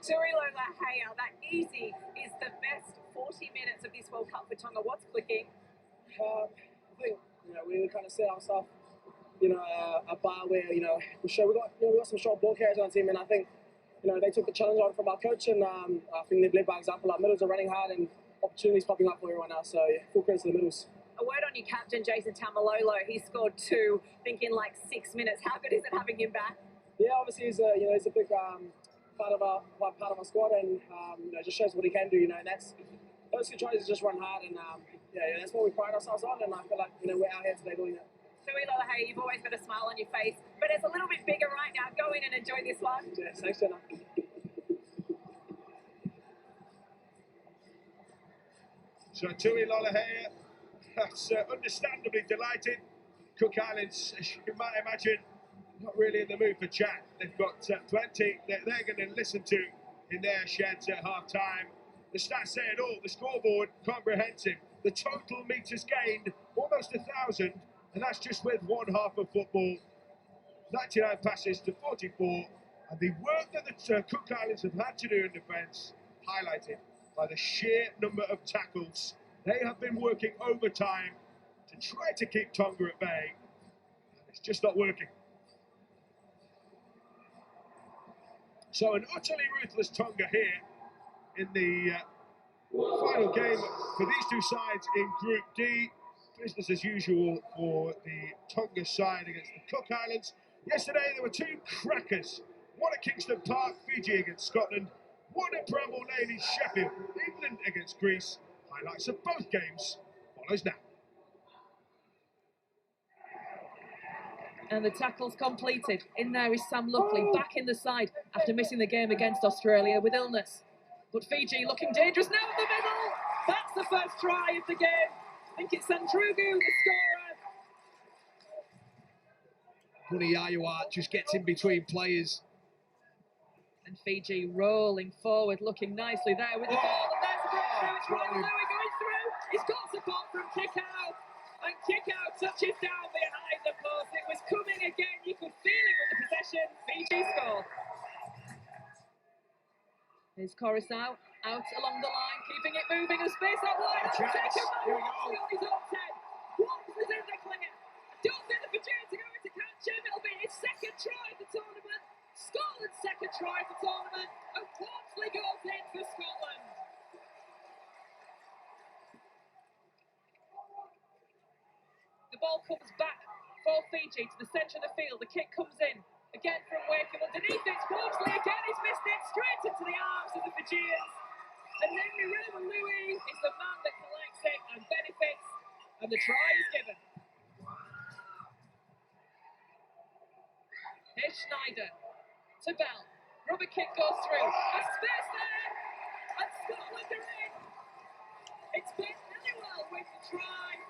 Turilo Lahaya, that easy is the best 40 minutes of this World Cup for Tonga. What's clicking? I think we kind of set ourselves, a bar where we got some short ball carriers on the team, and I think they took the challenge on from our coach, and I think they've led by example. Our middles are running hard, and opportunities popping up for everyone else. So yeah, full credit to the middles. A word on your captain, Jason Tamalolo. He scored 2, thinking like 6 minutes. How good is it having him back? Yeah, obviously he's a big part of our squad, and just shows what he can do. And that's those two tries just run hard, and that's what we pride ourselves on. And I feel like we're out here today doing that. Turilo Lahaya, you've always got a smile on your face, but it's a little bit bigger right now. Go in and enjoy this one. Yeah, thanks, Jenna. So Tui Lolohea, that's understandably delighted. Cook Islands, as you might imagine, not really in the mood for chat. They've got plenty that they're going to listen to in their sheds at half time. The stats say it all. The scoreboard, comprehensive. The total metres gained, almost 1,000, and that's just with one half of football. 99 passes to 44, and the work that the Cook Islands have had to do in defence, highlighted by the sheer number of tackles. They have been working overtime to try to keep Tonga at bay, and it's just not working. So an utterly ruthless Tonga here in the final game for these two sides in Group D. Business as usual for the Tonga side against the Cook Islands. Yesterday there were 2 crackers. One at Kingston Park, Fiji against Scotland. One at Bramble Lane in Sheffield, England against Greece. Highlights of both games follows now. And the tackle's completed. In there is Sam Luckley, back in the side after missing the game against Australia with illness. But Fiji looking dangerous now in the middle. That's the first try of the game. I think it's Sandrugu, the scorer. Buniyayua just gets in between players. And Fiji rolling forward, looking nicely there with the ball. And there's a breakthrough. It's Ryan Louis going through. He's got support from Kickout. And Kickout touches down behind the post. It was coming again. You could feel it with the possession. Fiji score. Here's Coruscant out along the line, keeping it moving and space out wide. Take him on his own 10. Watts is in the clear. Don't think the Fijians are going to catch him. It'll be his second try of the tournament. Scotland's second try of the tournament. And Watsley goes in for Scotland. The ball comes back for Fiji to the centre of the field. The kick comes in. Again from Wakeham underneath it. Watsley again, he's missed it. Straight into the arms of the Fijians. And Henry Louis is the man that collects it and benefits. And the try is given. Here's Schneider to Bell. Rubber kick goes through. A space there. And Scotland are in. It's been really well with the try.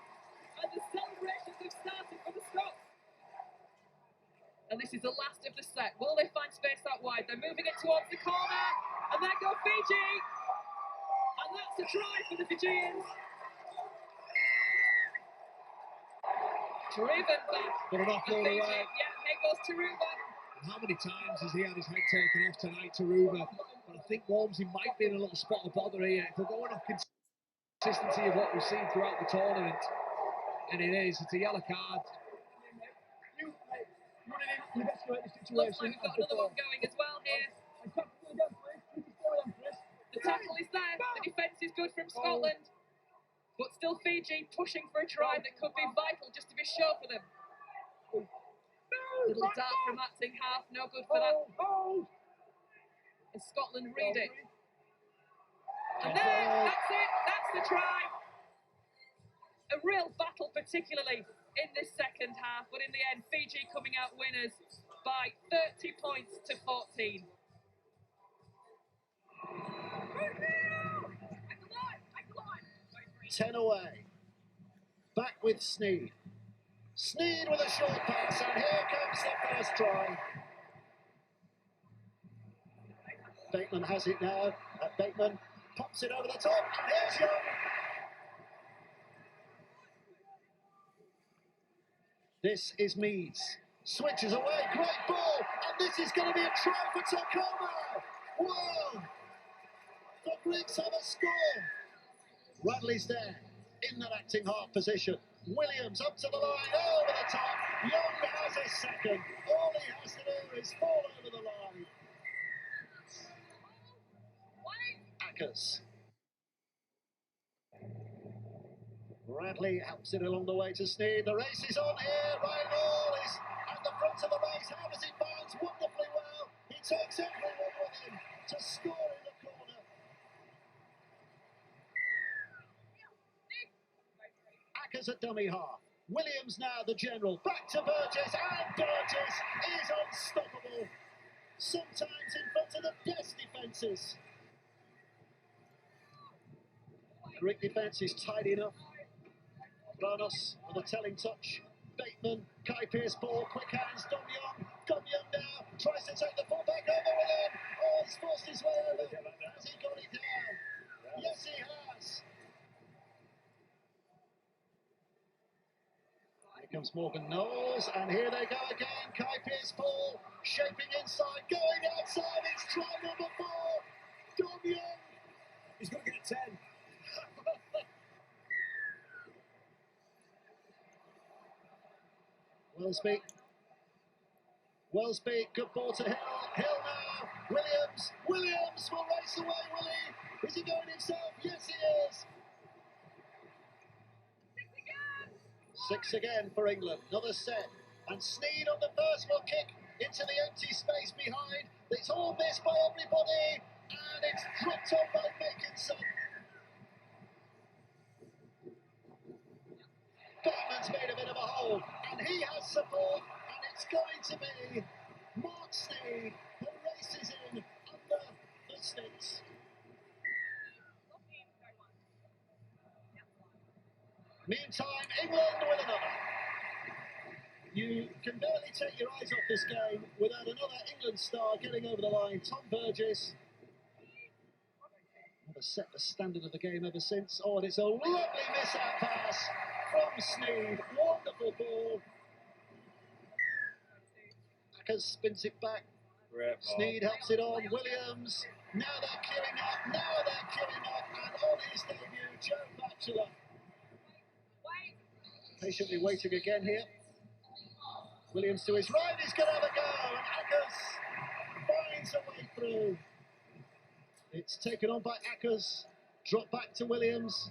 And the celebrations have started for the Scots. And this is the last of the set. Will they find space out wide? They're moving it towards the corner. And there go Fiji. And that's a try for the Fijians. Driven back. But an offload away. Yeah, here goes Taruba. How many times has he had his head taken off tonight, Taruba? But I think Walmsley might be in a little spot of bother here. If we're going off consistency of what we've seen throughout the tournament, and it's a yellow card. Looks like we've got another one going as well here. The tackle is there. The defence is good from Scotland. But still Fiji pushing for a try that could be vital just to be sure for them. Little dart from acting half, no good for that. And Scotland read it. And there, that's it, that's the try. A real battle, particularly in this second half, but in the end, Fiji coming out winners by 30 points to 14. 10 away. Back with Sneed. Sneed with a short pass, and here comes the first try. Bateman has it now. Bateman pops it over the top, and here's Young. This is Meads. Switches away, great ball, and this is going to be a try for TONGA. Whoa! The Greeks have a score. Radley's there, in that acting half position. Williams up to the line, over the top. Young has a second. All he has to do is fall over the line. Ackers. Radley helps it along the way to Sneed. The race is on here. Ryan Hall is at the front of the race. How does he bounce? Wonderfully well. He takes everyone with him to score in the corner. Ackers at dummy half. Williams now the general. Back to Burgess, and Burgess is unstoppable. Sometimes in front of the best defences. Greek defence is tidy enough. Barnos with a telling touch. Bateman, Kai Pearce ball, quick hands, Dom Young now, tries to take the fullback over with him. Oh, he's forced his way over. Has he got it down? Yes, he has. Here comes Morgan Knowles, and here they go again. Kai Pearce ball, shaping inside, going outside. It's try number 4. Dom Young. He's going to get 10. Wellsby, good ball to Hill. Hill now. Williams will race away, will he? Is he going himself? Yes, he is. 6 again for England. Another set. And Sneed on the first will kick into the empty space behind. It's all missed by everybody. And it's dropped on by Makinson. Bateman's made a bit of a hole, and he has support, and it's going to be Mark Sneed who races in under the sticks. Meantime, England with another. You can barely take your eyes off this game without another England star getting over the line. Tom Burgess. Never set the standard of the game ever since. Oh, and it's a lovely miss-out pass from Sneed. Wonderful ball. Ackers spins it back. Sneed helps it on. Williams. Now they're queuing up. And on his debut, Joe Batchelor. Patiently waiting again here. Williams to his right. He's going to have a go. And Ackers finds a way through. It's taken on by Ackers. Drop back to Williams.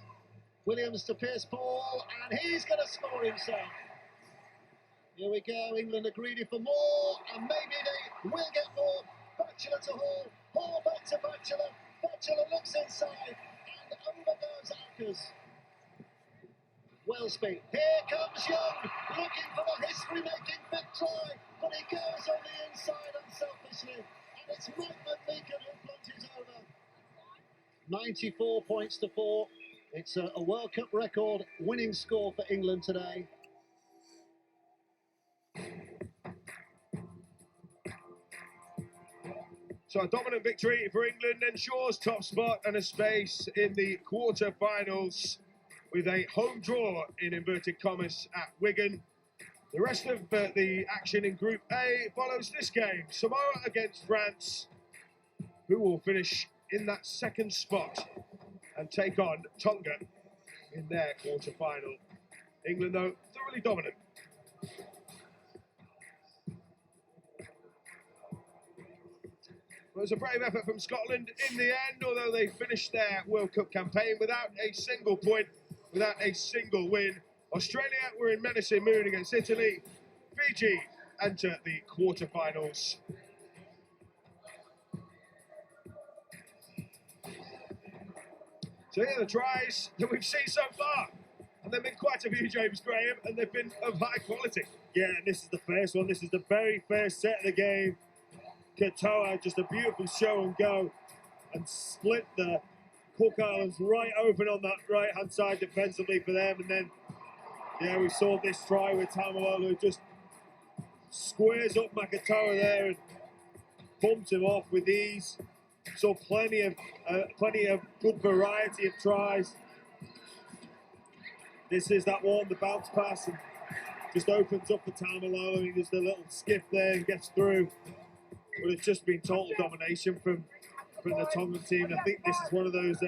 Williams to Pearce ball, and he's going to score himself. Here we go, England are greedy for more, and maybe they will get more. Batchelor to Hall, Hall back to Batchelor. Batchelor looks inside, and over goes Ackers. Wellsby, here comes Young, looking for the history-making fifth try, but he goes on the inside unselfishly, and it's Mike McMeekan who plunges over. 94 points to 4. It's a World Cup record winning score for England today. So a dominant victory for England ensures top spot and a space in the quarter-finals with a home draw in inverted commas at Wigan. The rest of the action in Group A follows this game. Samoa against France, who will finish in that second spot and take on Tonga in their quarter-final. England, though, thoroughly dominant. It was a brave effort from Scotland in the end, although they finished their World Cup campaign without a single point. without a single win. Australia were in menacing mood against Italy. Fiji enter the quarterfinals. So here are the tries that we've seen so far. And there have been quite a few, James Graham, and they've been of high quality. Yeah, and this is the first one. This is the very first set of the game. Katoa, just a beautiful show and go, and split the Cook Islands right open on that right-hand side defensively for them. And then, yeah, we saw this try with Tamalolo just squares up Makatoa there and bumps him off with ease. Saw plenty of good variety of tries. This is that one, the bounce pass, and just opens up for Tamalolo. He does the little skip there and gets through. But it's just been total domination from the Tongan team. I think this is one of those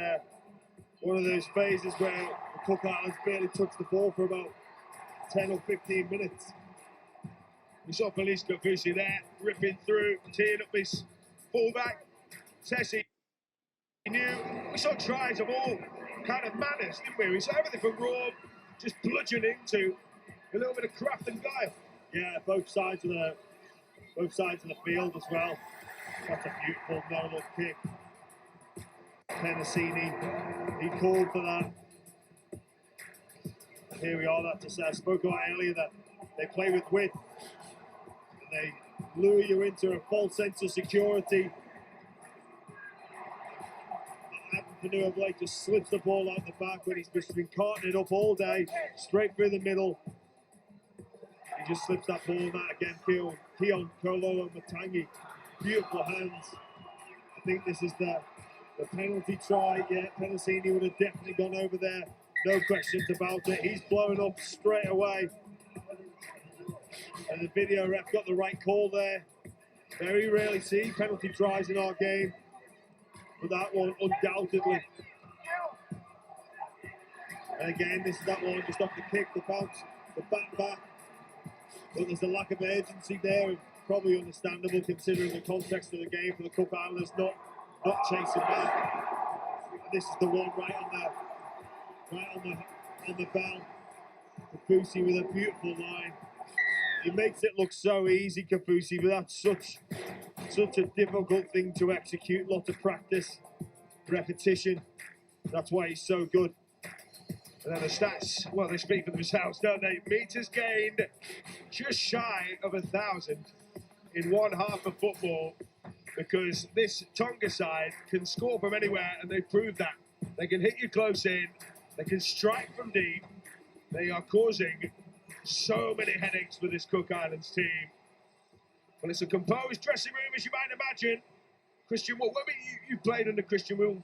phases where the Cook Islands barely touched the ball for about 10 or 15 minutes. We saw Felice Kafusi there, ripping through, teeing up his fullback. Tessie knew. We saw tries of all kind of manners, didn't we? We saw everything from raw, just bludgeoning to a little bit of craft and guile. Yeah, both sides of the field as well. That's a beautiful no-look kick. Penasini, he called for that. Here we are. That's I spoke about earlier that they play with width. And they lure you into a false sense of security. Fanua Blake just slips the ball out the back when he's just been carting it up all day, straight through the middle. He just slips that ball out again. Keon Kololo Matangi, beautiful hands. I think this is the penalty try. Yeah, Penasini would have definitely gone over there. No questions about it. He's blowing up straight away. And the video ref got the right call there. Very rarely see penalty tries in our game, but that one undoubtedly. And again, this is that one just off the kick, the bounce, the back. But there's a lack of urgency there, and probably understandable considering the context of the game for the Cook Islanders not chasing back. And this is the one right on the bell. Kafusi with a beautiful line. He makes it look so easy, Kafusi, but that's such a difficult thing to execute. Lots of practice, repetition. That's why he's so good. And then the stats, well, they speak for themselves, don't they? Meters gained just shy of 1,000 in one half of football, because this Tonga side can score from anywhere, and they proved that. They can hit you close in, they can strike from deep. They are causing so many headaches for this Cook Islands team. Well, it's a composed dressing room, as you might imagine. Christian, you played under Christian Will.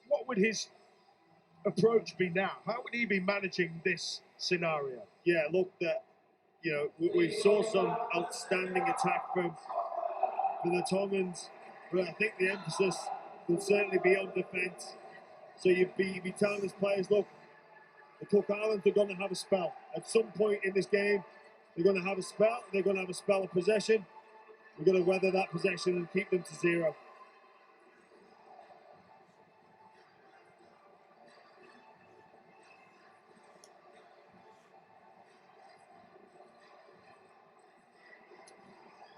What would his approach be now? How would he be managing this scenario? Yeah, look, we saw some outstanding attack from the Tongans, but I think the emphasis will certainly be on defence. So you'd be telling his players, look, the Cook Islands are going to have a spell. At some point in this game, they're going to have a spell. They're going to have a spell of possession. We're going to weather that possession and keep them to 0.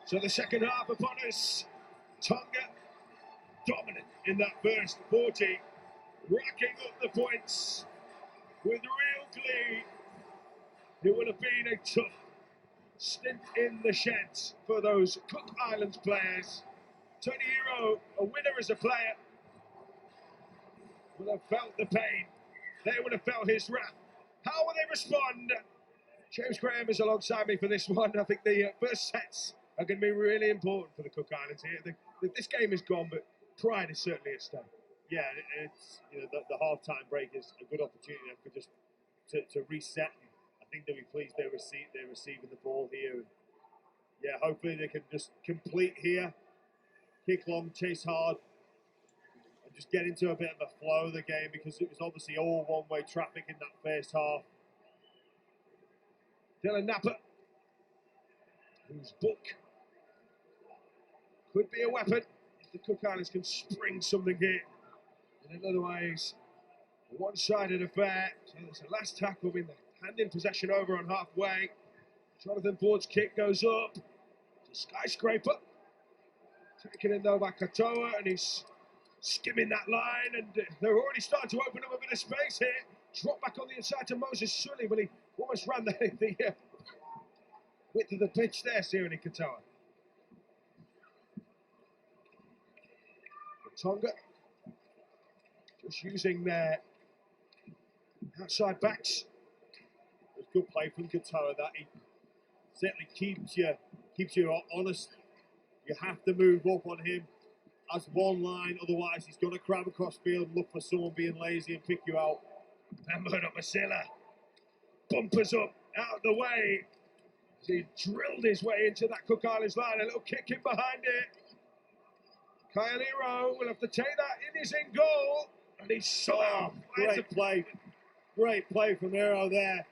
So the second half upon us. Tonga dominant in that first 40, racking up the points with real glee. It would have been a tough stint in the sheds for those Cook Islands players. Tony Hero, a winner as a player, would have felt the pain. They would have felt his wrath. How will they respond? James Graham is alongside me for this one. I think the first sets are going to be really important for the Cook Islands here. This game is gone, but pride is certainly at stake. Yeah, it's the half-time break is a good opportunity for just to reset. I think they'll be pleased they're receiving the ball here. And yeah, hopefully they can just complete here, kick long, chase hard, and just get into a bit of a flow of the game, because it was obviously all one-way traffic in that first half. Dylan Napper, whose book could be a weapon if the Cook Islands can spring something here. And in other ways, one-sided affair. So it's the last tackle in the hand in possession over on halfway. Jonathan Ford's kick goes up. It's a skyscraper. Taken in though by Katoa, and he's skimming that line, and they're already starting to open up a bit of space here. Drop back on the inside to Moses Sully, but he almost ran the width of the pitch there, Sione Katoa. Tonga just using their outside backs. It's good play from Katoa. That he certainly keeps you honest. You have to move up on him as one line, otherwise he's going to crab across field and look for someone being lazy and pick you out. And Masila bumpers up out of the way as he drilled his way into that Cook Islands line. A little kick in behind it. Kyle Ero will have to take that in his in goal, and he's so great play from Ero there.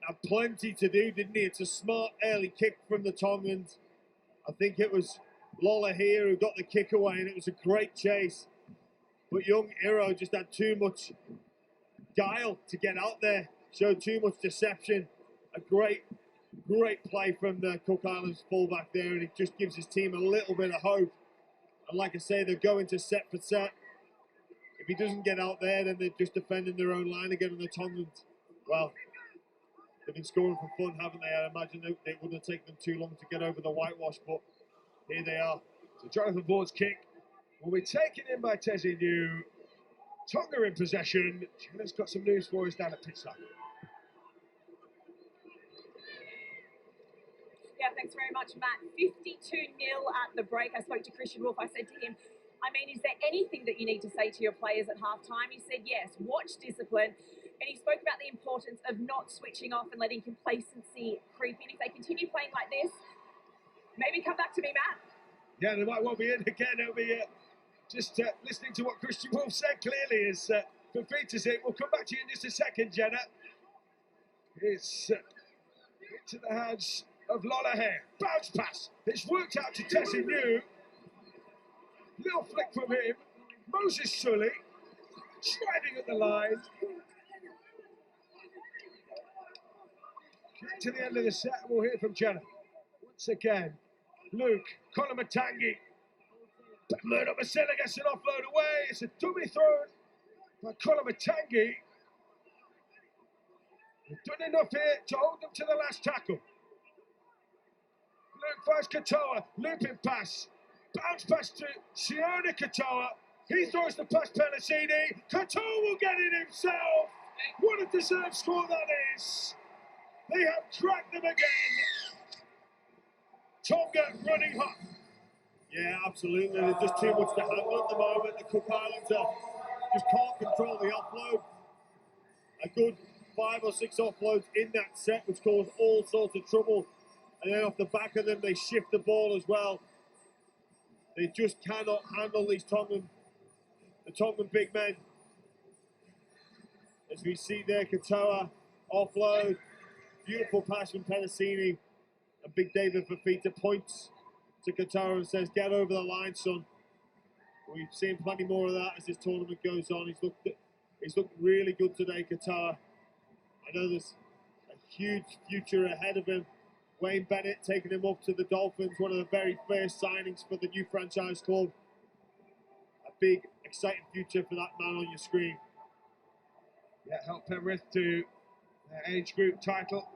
Had plenty to do, didn't he? It's a smart early kick from the Tongans. I think it was Lola here who got the kick away, and it was a great chase. But young Ero just had too much guile to get out there, showed too much deception. A great play from the Cook Islands fullback there, and it just gives his team a little bit of hope. And like I say, they're going to set for set. If he doesn't get out there, then they're just defending their own line again, and the Tongans, well, they've been scoring for fun, haven't they? I imagine it wouldn't take them too long to get over the whitewash, but here they are. So Jonathan Ford's kick will be taken in by Tezzy New. Tonga in possession. Jenna's got some news for us down at pitch side. Yeah, thanks very much, Matt. 52-0 at the break. I spoke to Christian Wolf. I said to him, I mean, is there anything that you need to say to your players at halftime? He said, yes, watch discipline. And he spoke about the importance of not switching off and letting complacency creep in. If they continue playing like this, maybe come back to me, Matt. Yeah, they might well be in again. It'll be just listening to what Christian Wolf said clearly is for features it. We'll come back to you in just a second, Jenna. It's into the hands of Lola here. Bounce pass. It's worked out to Tessie New. Little flick from him. Moses Sully striding at the line. Get to the end of the set. We'll hear from Jenna. Once again, Luke, Colamatangi. Murdoch Masila gets an offload away. It's a dummy thrown by Colamatangi. They've done enough here to hold them to the last tackle. Luke finds Katoa, looping pass. Bounce pass to Sione Katoa. He throws the pass Pellicini. Katoa will get it himself. What a deserved score that is. They have tracked them again. Tonga running hot. Yeah, absolutely. There's just too much to handle at the moment. The Cook Islands just can't control the offload. A good 5 or 6 offloads in that set, which caused all sorts of trouble. And then off the back of them, they shift the ball as well. They just cannot handle these Tongan big men. As we see there, Katoa offload, beautiful pass from Pellicini, and Big David Fafita points to Katoa and says, "Get over the line, son." We've seen plenty more of that as this tournament goes on. He's looked really good today, Katoa. I know there's a huge future ahead of him. Wayne Bennett taking him up to the Dolphins, one of the very first signings for the new franchise club. A big, exciting future for that man on your screen. Yeah, helped Penrith to their age group title.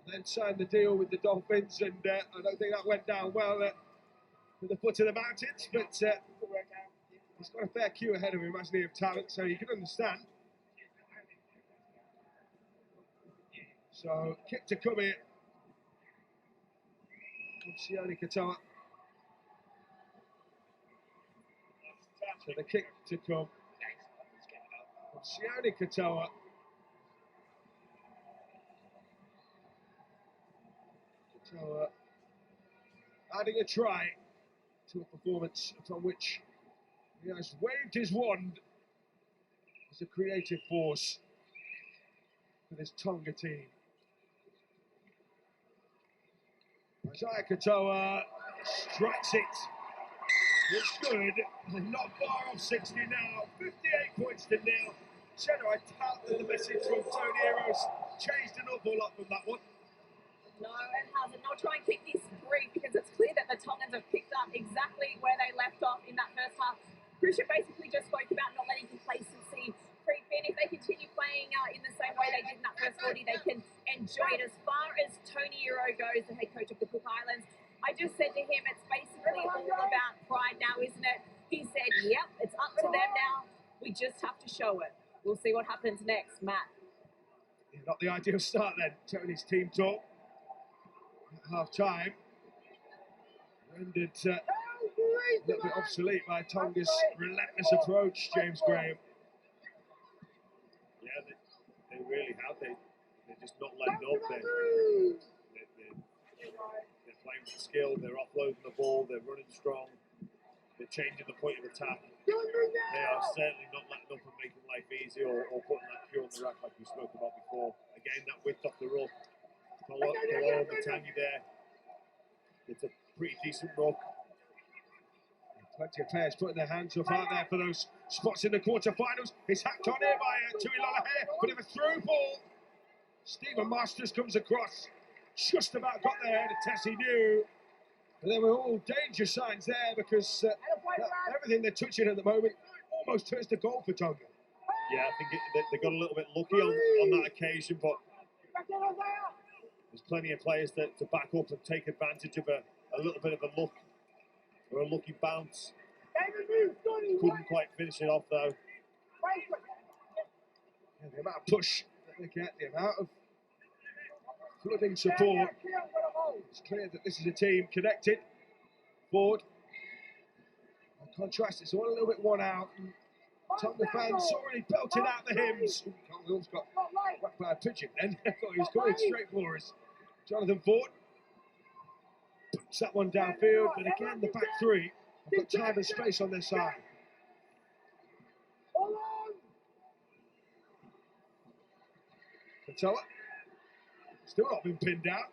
And then signed the deal with the Dolphins, and I don't think that went down well at the foot of the mountains, but he's got a fair queue ahead of him, hasn't he, of talent, so you can understand. So, kick to come here. Sione Katoa. So the kick to come from Sione Katoa. Katoa adding a try to a performance from which he has waved his wand as a creative force for this Tonga team. Isaiah Katoa strikes it It's good. Not far off 60 now. 58 points to nil. Cheddar, I doubt that the message from Tony Heroes changed an awful lot from that one. No, it hasn't. I'll try and keep this brief because it's clear that the Tongans have picked up exactly where they left off in that first half. Christian basically just spoke about not letting complacency creep in. If they continue playing in the same way they did in that first 40, they can enjoy it. As far as Tony Hero goes, the head coach of the Cook Islands, I just said to him, it's basically all about pride now, isn't it? He said, yep, it's up to them now. We just have to show it. We'll see what happens next, Matt. Not the ideal start then. Tony's team talk at half time. Rendered a little bit obsolete by Tonga's relentless approach, James Graham. Yeah, they really have. They're just not letting up. They're playing with skill, they're offloading the ball, they're running strong, they're changing the point of attack. They are certainly not letting up and making life easy or putting that cue on the rack like we spoke about before. Again, that width off the ruck. Below Matangi there. It's a pretty decent ruck. Plenty of players putting their hands up out there for those spots in the quarterfinals. It's hacked on here by Tuilala here. Bit of a through ball. Stephen Masters comes across. Just about got there to Tessie New. And there were all danger signs there because everything they're touching at the moment almost turns to goal for Tonga. Yeah, I think they got a little bit lucky on that occasion, but there's plenty of players to back up and take advantage of a little bit of a luck or a lucky bounce. Couldn't quite finish it off though. Yeah, the amount of push that they get, the amount of flooding support. It's clear that this is a team connected forward. By contrast, it's all a little bit worn out. Tonga fans already belting out the hymns. Tonga's got whacked by a pigeon then. I thought he was coming straight for us. Jonathan Ford puts that one downfield, but again, the back three have got time and space on their side. Katoa, still not been pinned out.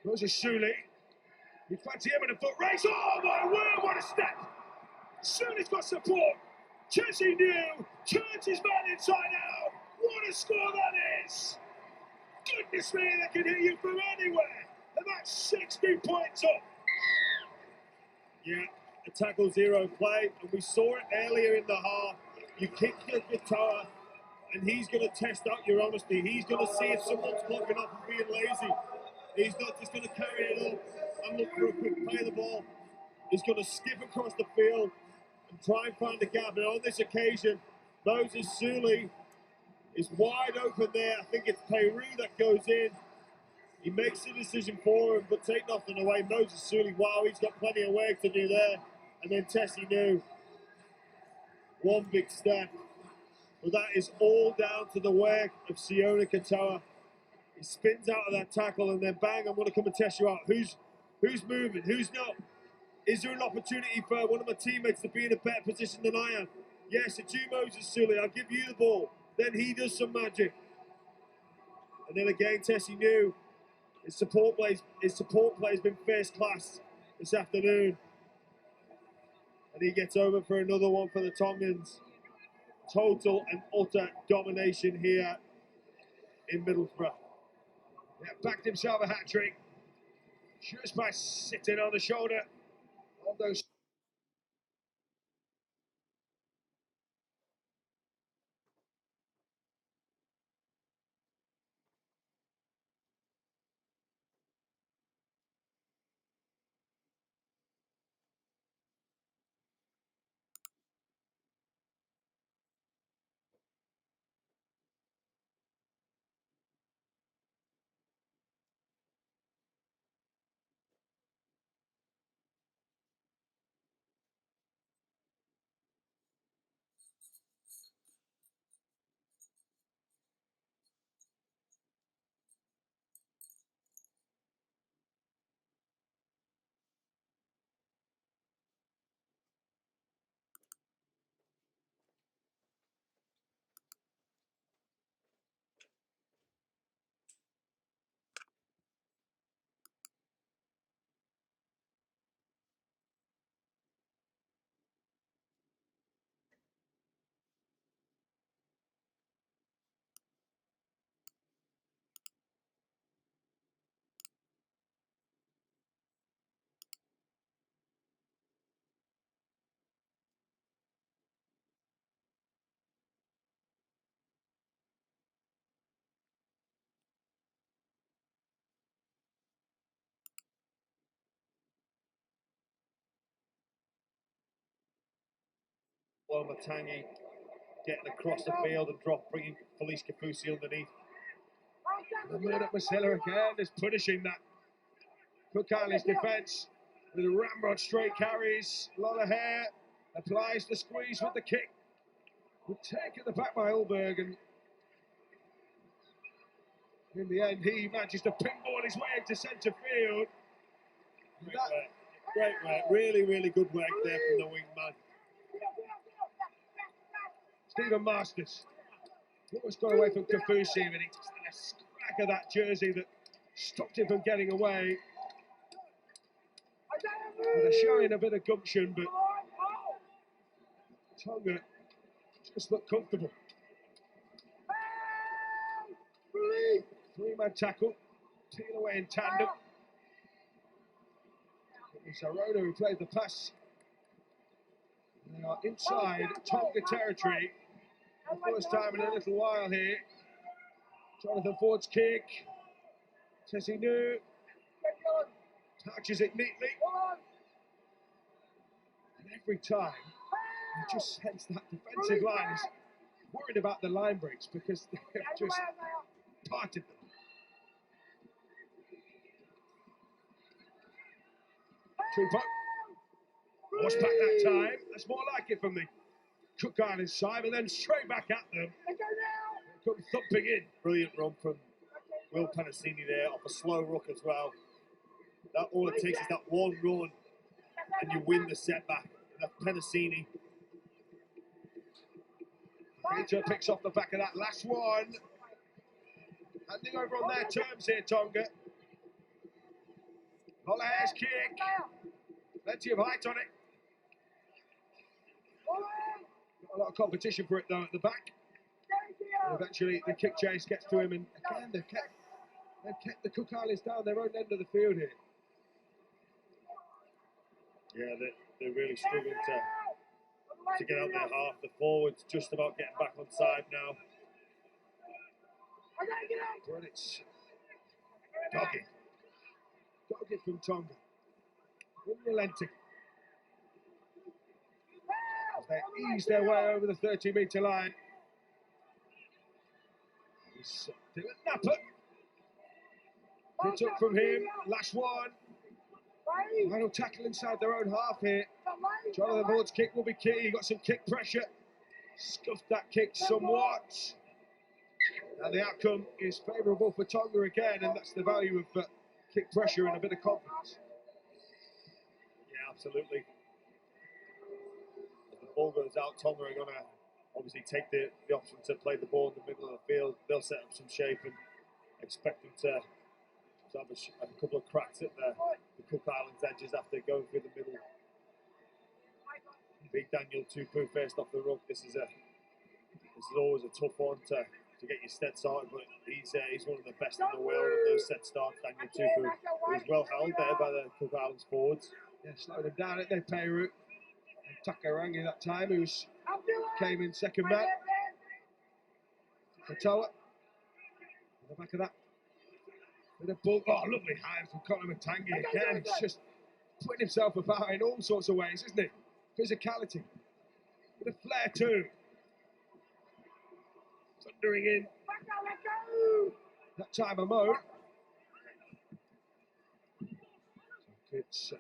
Moses Suli, you fancy him in a foot race. Oh my word, what a step! Suli's got support. Tessie New turns his man inside out. What a score that is! Goodness me, they can hit you from anywhere. And that's 60 points up. Yeah, a tackle zero play, and we saw it earlier in the half. You kick your guitar, and he's going to test out your honesty. He's going to see if someone's clocking up and being lazy. He's not just going to carry it up and look for a quick play of the ball. He's going to skip across the field and try and find a gap. And on this occasion, Moses Suli is wide open there. I think it's Peru that goes in. He makes the decision for him, but take nothing away. Moses Suli, wow, he's got plenty of work to do there. And then Tessie New, one big step. But that is all down to the work of Siona Katoa. He spins out of that tackle and then bang, I'm going to come and test you out. Who's moving? Who's not? Is there an opportunity for one of my teammates to be in a better position than I am? Yes, it's you, Moses Suli. I'll give you the ball. Then he does some magic. And then again, Tessie New. His support play's been first class this afternoon. And he gets over for another one for the Tongans. Total and utter domination here in Middlesbrough. Yeah, backed himself a hat-trick. Just by sitting on the shoulder of those Matangi getting across the field and bringing Felice Kafusi underneath. The Murdoch Masilla again is punishing that Cook Islands defence with ramrod straight carries. Lola Hare applies the squeeze with the kick. Would take at the back by Ulberg, and in the end he manages to pinball his way into centre field. Great work, really, really good work there from the wingman. Stephen Masters almost got away from Kafusi, but he just had a scrag of that jersey that stopped him from getting away. They're showing a bit of gumption, but Tonga just look comfortable. Three-man tackle, taken away in tandem. It's Arona who played the pass. They are inside Tonga territory. The first time in a little while here. Jonathan Ford's kick. Tessie New touches it neatly. And every time, you just sense that defensive line is worried about the line breaks because they've just parted them. Tupo. Horse back that time. That's more like it from the Cook Islands side, but then straight back at them. They come thumping in. Brilliant run from Will Penasini there, off a slow ruck as well. That all it takes is that one run and you win the setback. That's Penasini. Peter picks off the back of that last one. Handing over on their terms here, Tonga. Hollahare's kick. Plenty of height on it. Got a lot of competition for it though at the back. And eventually the kick chase gets to him, and again they've kept the Cook Islands down their own end of the field here. Yeah, they're really struggling to get out their half. The forwards just about getting back on side now. But it's dogged from Tonga. Unrelenting. As they ease their way over the 30-metre line. It's Dylan Napper. Good up from him. Last one. Final tackle inside their own half here. Jonathan Ford's kick will be key. He got some kick pressure. Scuffed that kick somewhat. And the outcome is favourable for Tonga again, and that's the value of kick pressure and a bit of confidence. Yeah, absolutely. If the ball goes out, Tonga are going to obviously take the option to play the ball in the middle of the field. They'll set up some shape and expect them to have a couple of cracks at the Cook Islands edges after going through the middle. Big Daniel Tupu first off the ruck. This is always a tough one to get your set started, but he's one of the best in the world at those set starts. Daniel Tupu, who's well held there by the Cook Islands forwards. Yeah, slowed him down at their Peru. And Takarangi that time, who came in second man. Katoa. On the back of that. With a ball. Oh, lovely hand from Colin Matangi again. He's just putting himself about in all sorts of ways, isn't it? Physicality. With a flair too. Thundering in. That time of mode. It's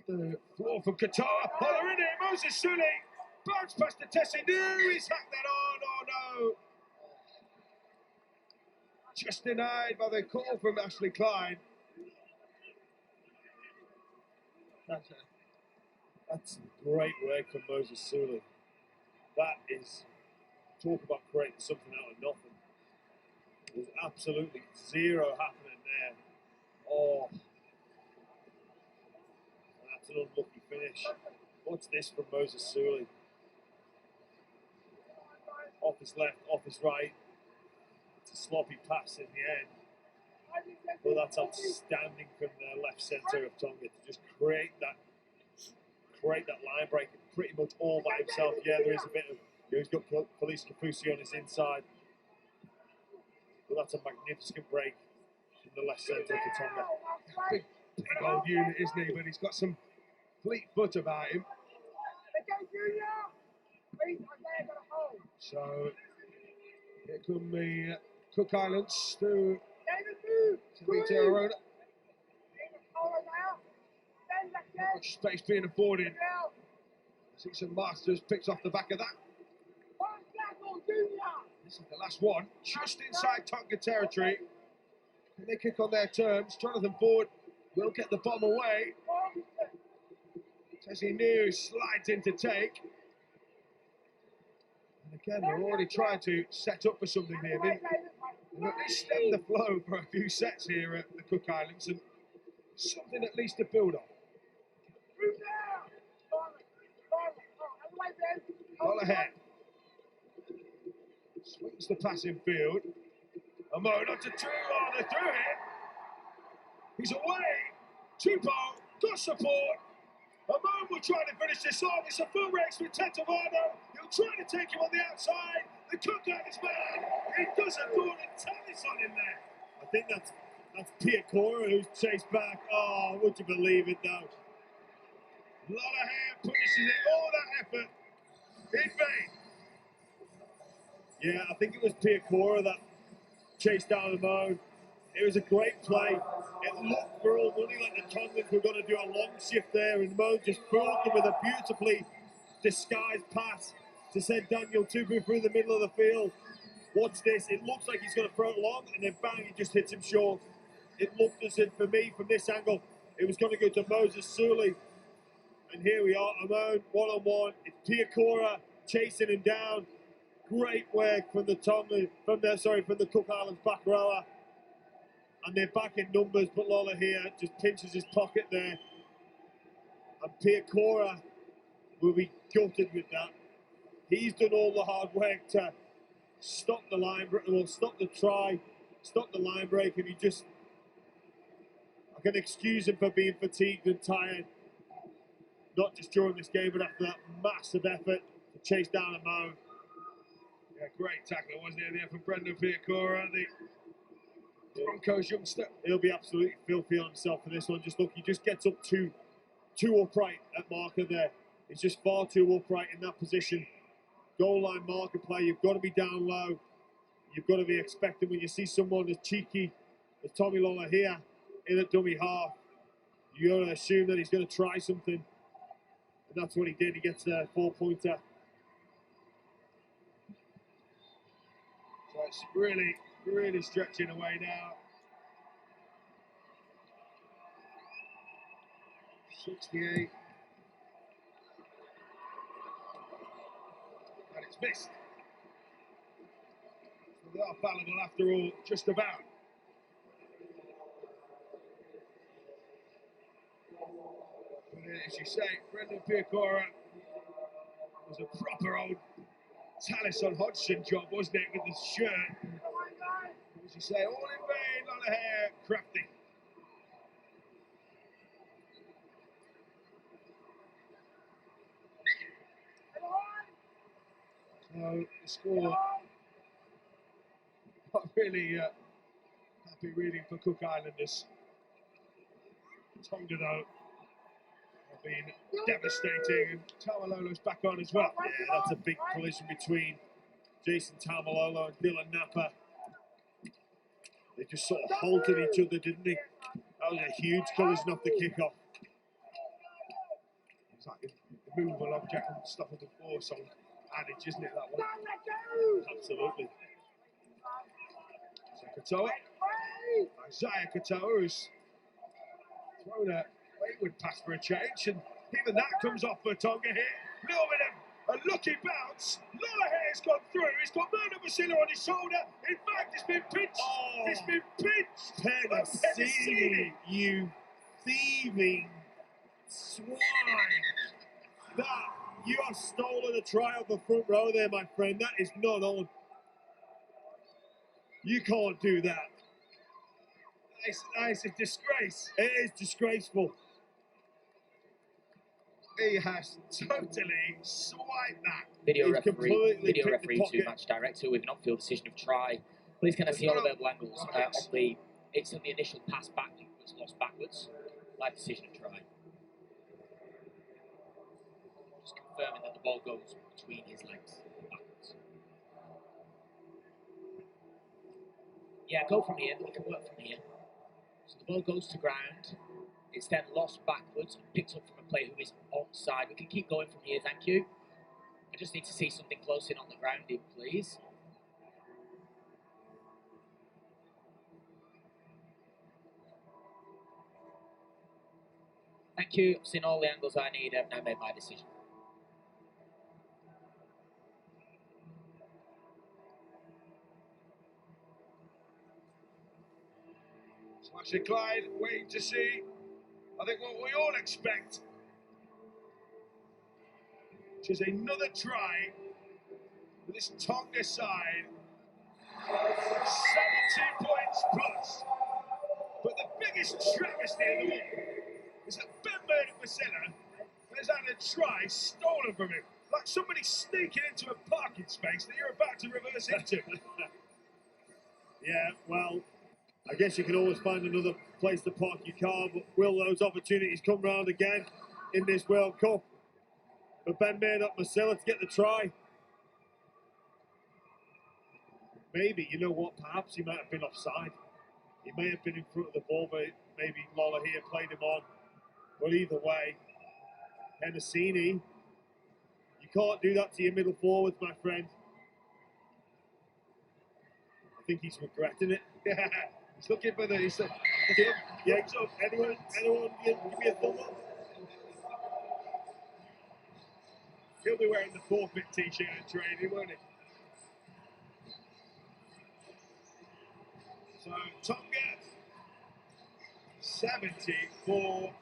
the floor from Qatar. Holler in it. Moses Sully. Bounce past the Tessie New. He's hacked that on. Oh no. Just denied by the call from Ashley Klein. That's great work from Moses Sully. That is, talk about creating something out of nothing. There's absolutely zero happening there. Oh, that's an unlucky finish. What's this from Moses Sully? Off his left, off his right. It's a sloppy pass in the end. But that's outstanding from the left centre of Tonga to just create that line break pretty much all by himself. Yeah, there is a bit of, he's got Felice Kafusi on his inside. But that's a magnificent break from the left centre for Tonga. Big old unit, isn't he? But he's got some fleet foot about him. So here come the Cook Islands to meet our own. Not much space being afforded. Six Masters picks off the back of that. This is the last one, just inside Tonga territory. Can they kick on their terms? Jonathan Ford will get the bomb away. Tessie New slides in to take. And again, they're already trying to set up for something here. They've at least stemmed the flow for a few sets here at the Cook Islands, and something at least to build on. Ball ahead. Swings the passing field. A Mo not to two. Oh, they're through it. He's away. Tupo got support. Amon will try to finish this off. It's a full race with Tetavano. He'll try to take him on the outside. The Cook Islands man. He doesn't do it. Tennis on him there. I think that's Piacora who's chased back. Oh, would you believe it though? Lolahan punishes it. All that effort in vain. Yeah, I think it was Piacora that chased down the mode. It was a great play. It looked for all money like the Tongans were going to do a long shift there, and Mo just fooled them with a beautifully disguised pass to send Daniel Tupu through the middle of the field. Watch this. It looks like he's going to throw it long, and then bang, he just hits him short. It looked as if, for me, from this angle, it was going to go to Moses Sully. And here we are, Amon, one-on-one. It's Piacora chasing him down. Great work from the Cook Islands back rower. And they're back in numbers, but Lola here just pinches his pocket there. And Piacora will be gutted with that. He's done all the hard work to stop the line, well, stop the try, stop the line break, and I can excuse him for being fatigued and tired. Not just during this game, but after that massive effort to chase down a Mo. Yeah, great tackler, wasn't it, there from Brendan Piacora, the Broncos youngster. He'll be absolutely filthy on himself for this one. Just look, he just gets up too upright at marker there. He's just far too upright in that position. Goal line marker play, you've got to be down low. You've got to be expecting when you see someone as cheeky as Tommy Lola here in a dummy half, you got to assume that he's going to try something. And that's what he did. He gets a 4-pointer. So it's really stretching away now. 68. And it's missed. So they are fallible after all, just about. But as you say, Brendan Piacora was a proper old Taliesin Hodgson job, wasn't it, with the shirt? As you say, all in vain, a lot of hair, crafty. So the score, not really happy reading for Cook Islanders. Tonga though have been devastating, and Tamalolo's back on as well. Yeah, that's a big collision between Jason Tamalolo and Dylan Napa. They just sort of halted each other, didn't they? That was a huge collision off the kickoff. It's like the movable object and stuff on the floor, so adage, isn't it, that one? Absolutely. So Katoa, Isaiah Katoa, who's thrown a wayward pass for a change, and even that comes off for Tonga here. A little bit of a lucky bounce. Lolahair's gone through. He's got Mona Vasila on his shoulder. In fact, it's been pinched. Oh, it's been pinched. Penasini, you thieving swine. You have stolen a try off the front row there, my friend. That is not on. You can't do that. It's a disgrace. It is disgraceful. He has totally swiped that. Video He's referee to match director with an on-field decision of try. Please can I see all available angles it's on the initial pass back was lost backwards. Live decision of try. Just confirming that the ball goes between his legs backwards. Yeah, go from here. We can work from here. So the ball goes to ground. It's then lost backwards and picked up from a player who is onside. We can keep going from here, thank you. I just need to see something close in on the grounding, please. Thank you. I've seen all the angles I need. I've now made my decision. Smash Clyde, waiting to see, I think, what we all expect, which is another try for this Tonga side. 70 points plus. But the biggest travesty of them all is that MATEMA'ATONGA has had a try stolen from him. Like somebody sneaking into a parking space that you're about to reverse into. Yeah, well, I guess you can always find another place to park your car, but will those opportunities come round again in this World Cup? But Ben made up Marcelo to get the try. Maybe, you know what, perhaps he might have been offside. He may have been in front of the ball, but maybe Lola here played him on. But either way, Hennessini, you can't do that to your middle forwards, my friend. I think he's regretting it. He's looking for the yeah, anyone give me a thumb up? He'll be wearing the forfeit t-shirt at training, won't he? So Tonga 74-0.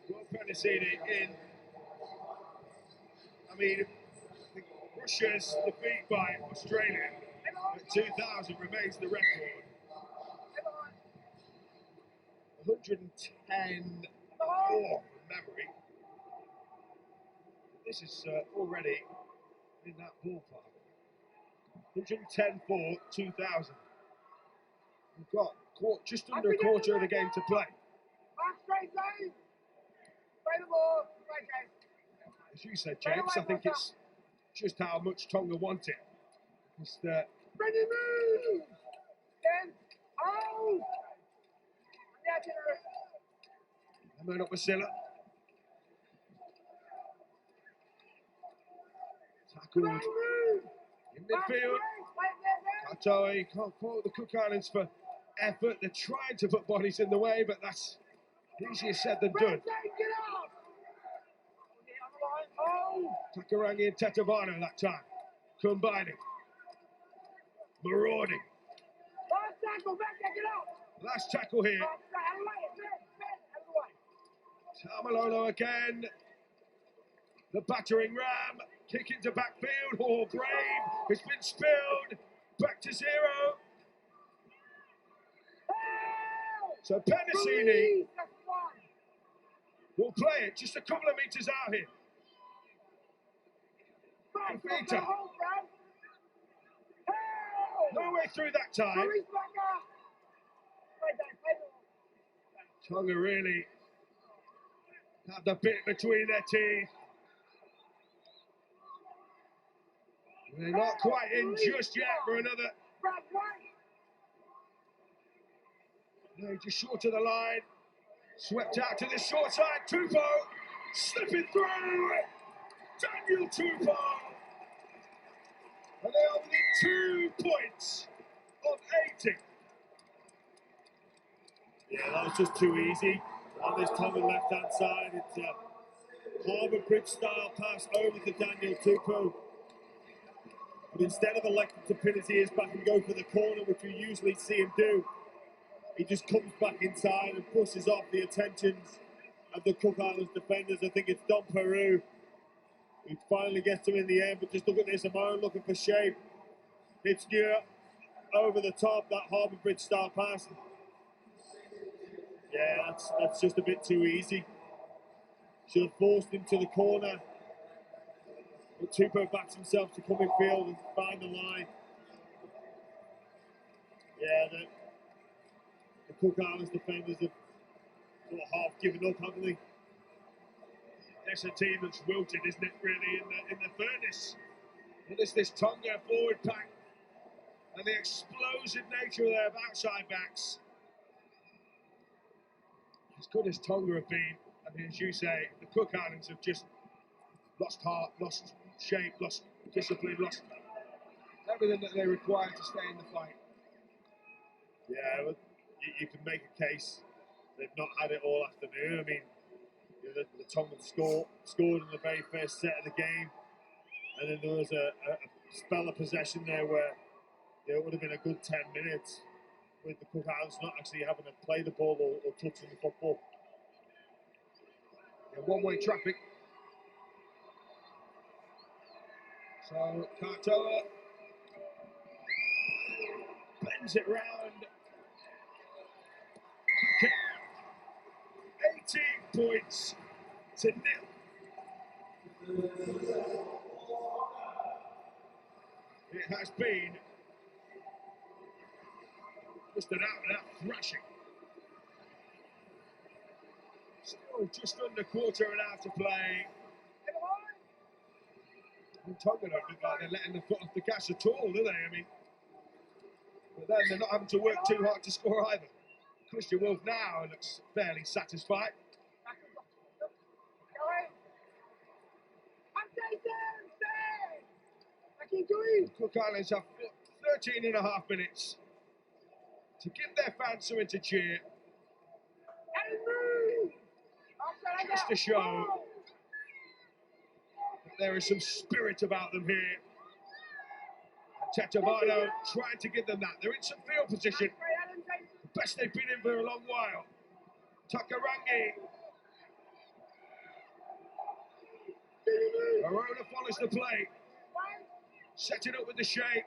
Well, Penasini in. I mean, Russia's defeat by Australia at 2000 remains the record. 110 from memory. This is already in that ballpark. 110 for 2000. We've got just under a quarter of the game to play. As you said, James, I think it's just how much Tonga want it. It's the Emmanuel Basila. Tackled in midfield. Katoe can't fault the Cook Islands for effort. They're trying to put bodies in the way, but that's easier said than done. Takarangi and Tetavano that time, combining, marauding. Last tackle here. Tamalolo again. The battering ram, kick into backfield. Oh, brave. It's been spilled. Back to zero. So Penasini will play it just a couple of metres out here. Peter. No way through that time. Tonga really have the bit between their teeth. They're not quite in just yet for another. No, just short of the line. Swept out to the short side. Tupou slipping through. Daniel Tupou. And they are within 2 points of 80. Yeah, that was just too easy. On this Tonga left-hand side, it's a Harbour Bridge style pass over to Daniel Tupou. But instead of electing to pin his ears back and go for the corner, which we usually see him do, he just comes back inside and pushes off the attentions of the Cook Islands defenders. I think it's Don Peru who finally gets to him in the end, but just look at this, Amon looking for shape. It's near over the top, that Harbour Bridge style pass. Yeah, that's just a bit too easy. Should have forced him to the corner. But Tupou backs himself to come in field and find the line. Yeah, the Cook Islands defenders have sort of half given up, haven't they? It's a team that's wilted, isn't it, really, in the furnace. But it's this Tonga forward pack and the explosive nature of their outside backs. As good as Tonga have been, I mean, as you say, the Cook Islands have just lost heart, lost shape, lost discipline, lost everything that they require to stay in the fight. Yeah, well, you can make a case they've not had it all afternoon. I mean, you know, the Tongans scored in the very first set of the game, and then there was a spell of possession there where it would have been a good 10 minutes with the Cook Islands not actually having to play the ball or touching the football. Yeah, one-way traffic. So Katoa bends it round. Okay. 18 points to 0. It has been just an out-and-out thrashing. Still just under quarter of an hour to play. And Tonga don't look like they're letting the foot off the gas at all, do they? I mean, but then they're not having to work too hard to score either. Christian Wolf now looks fairly satisfied. Cook Islands have 13 and a half minutes to give their fans something to cheer. Just to show that there is some spirit about them here. Tetavano trying to give them that. They're in some field position. The best they've been in for a long while. Takarangi. Arona follows the play. Setting up with the shape.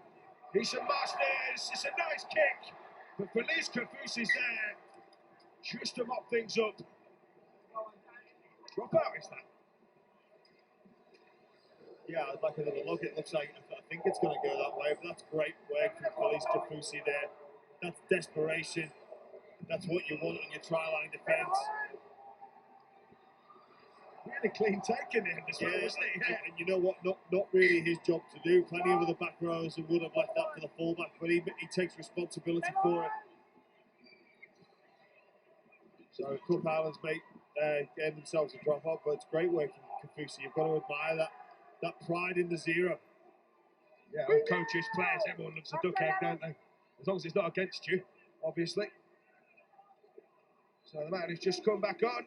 He's some masters. It's a nice kick. But Felice Kafusi's there. Just to mop things up. Drop out, is that? Yeah, I'd like a little look. It looks like, I think it's going to go that way, but that's great work from Felice Kafusi there. That's desperation. That's what you want on your try line defence. Really clean take in the end as well, wasn't it? Yeah. And you know what? Not really his job to do. Plenty of other back rows and would have left that for the fullback, but he takes responsibility for it. So Cook Islands gave themselves a drop off, but it's great work from Kafusi. You've got to admire that pride in the zero. Yeah, all coaches, players, everyone loves a duck egg, don't they? As long as it's not against you, obviously. So the man has just come back on.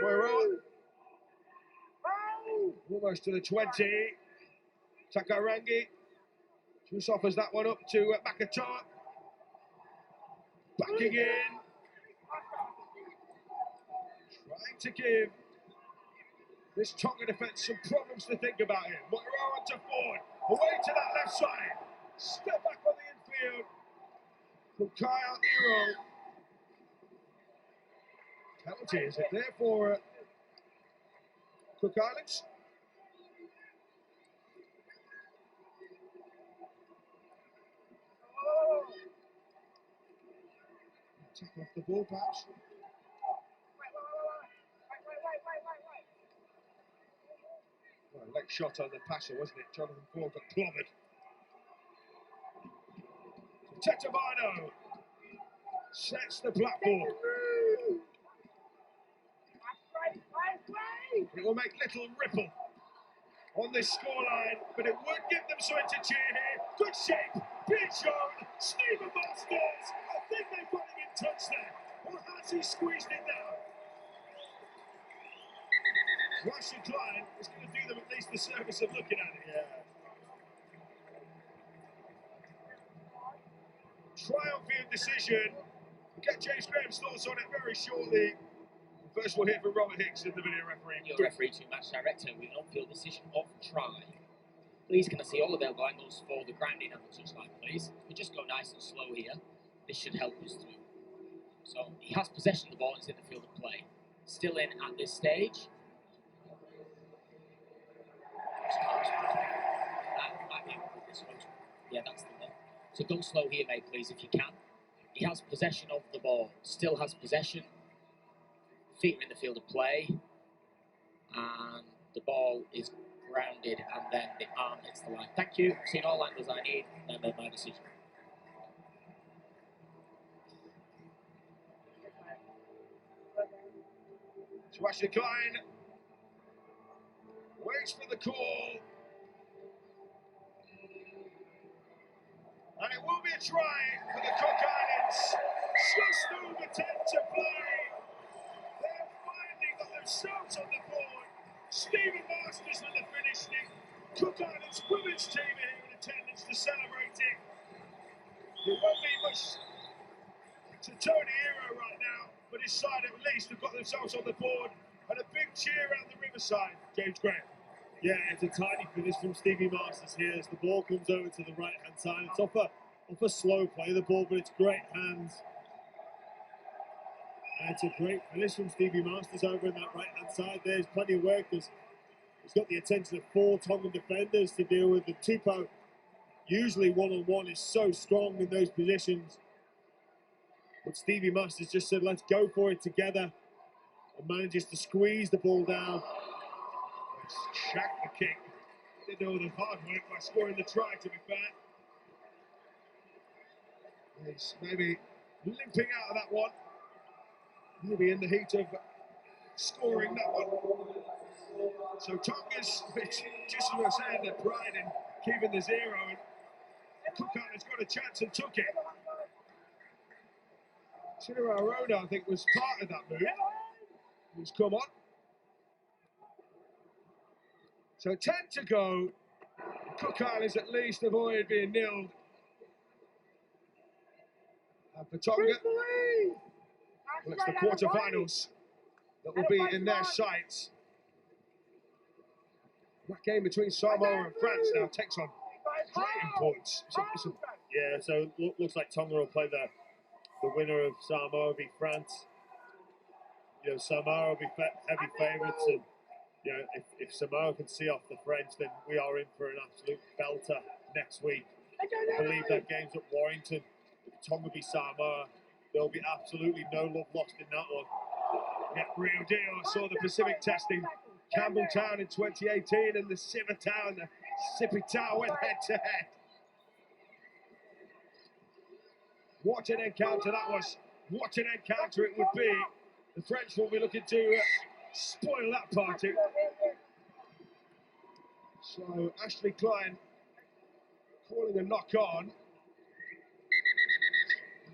We're on. Almost to the 20. Takarangi just offers that one up to Makatoa. Backing in. Trying to give this Tonga defence some problems to think about here. Moirao onto forward. Away to that left side. Step back on the infield from Kyle Iro. Penalty, is it there for Cook Islands? Take off the ball, perhaps. Well, leg shot on the passer, wasn't it? Jonathan Ford got clobbered. So Tetavano sets the platform. It will make little ripple on this scoreline, but it would give them something to cheer here. Good shape, being shown. Stephen Masters, I think they've got him in touch there. Or has he squeezed it down? Russian Klein is going to do them at least the service of looking at it. Yeah. Triumphant decision. We'll get James Graham's thoughts on it very shortly. First, we'll hear from Robert Hicks, the video referee. Video referee to match director with an on-field decision of try. Please, can I see all available angles for the grounding and the touchline, please? We just go nice and slow here. This should help us through. So he has possession of the ball and it's in the field of play. Still in at this stage. Yeah, that's the one. So go slow here, mate, please, if you can. He has possession of the ball. Still has possession. Feet are in the field of play. and the ball is grounded, and then the arm hits the line. Thank you. I've seen all angles I need, and I made my decision. So Ashley Klein waits for the call. And it will be a try for the Cook Islands. Just over 10 to play. They're finally got themselves on the board. Stephen Masters with the finish stick. Cook Islands women's team are here in attendance to celebrate it. There won't be much to Tony Hero right now, but his side at least have got themselves on the board. And a big cheer around the Riverside, James Graham. Yeah, it's a tiny finish from Stevie Masters here as the ball comes over to the right-hand side. It's off a slow play, the ball, but it's great hands. And it's a great finish from Stevie Masters over in that right-hand side. There's plenty of work. He's got the attention of 4 Tongan defenders to deal with. The Tupou, usually one-on-one, is so strong in those positions. But Stevie Masters just said, let's go for it together, and manages to squeeze the ball down. Shack the kick. Did all the hard work by scoring the try, to be fair. He's maybe limping out of that one. Maybe in the heat of scoring that one. So Tonga's, just as we were saying, their pride in keeping the 0, and Cook Islands got a chance and took it. Chinua Arona, I think, was part of that move. He's come on. So 10 to go. Cook Islands at least avoid being nilled. And for Tonga, well, it's the quarterfinals that will be in their sights. That game between Samoa and France now takes on great importance. Yeah, so looks like Tonga will play the winner of Samoa v France. You know, Samoa will be heavy favourites, and you know, if Samoa can see off the French, then we are in for an absolute belter next week. I believe that game's at Warrington. If Tonga v Samoa, there'll be absolutely no love lost in that one. Yeah, real deal. I saw the Pacific testing Campbelltown in 2018, and the Sivatown, the Sipitao went head to head. What an encounter that was. What an encounter it would be. The French will be looking to spoil that party. So Ashley Klein calling a knock on.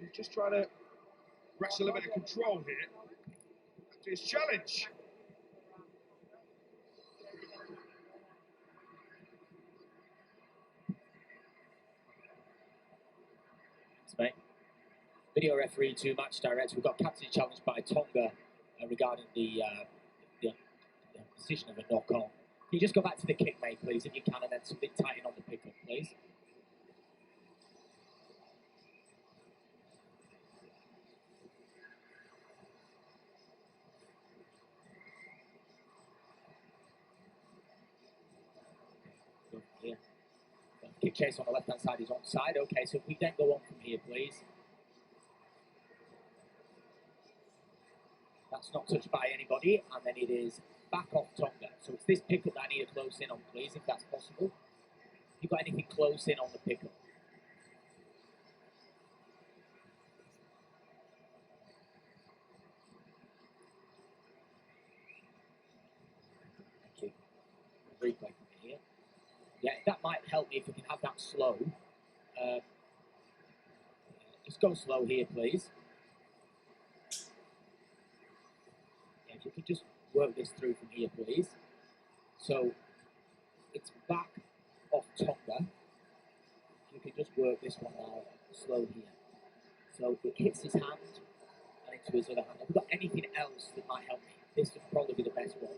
He's just trying to wrestle a bit of control here. After his challenge. Thanks, mate. Video referee to match director. We've got captain challenged by Tonga regarding the position of a knock on. Can you just go back to the kick, mate, please, if you can, and then something tighten on the pickup, please. Here. Kick chase on the left-hand side is onside. Okay, so if we then go on from here, please. That's not touched by anybody, and then it is back off Tonga. So it's this pickup that I need to close in on, please, if that's possible. If you've got anything close in on the pickup. Thank you. Replay from here. Yeah, that might help me if we can have that slow. Just go slow here, please. Yeah, if you could just work this through from here, please. So it's back off Tonga. You can just work this one now, slow here. So it hits his hand and into his other hand. Have we got anything else that might help me? This would probably be the best one.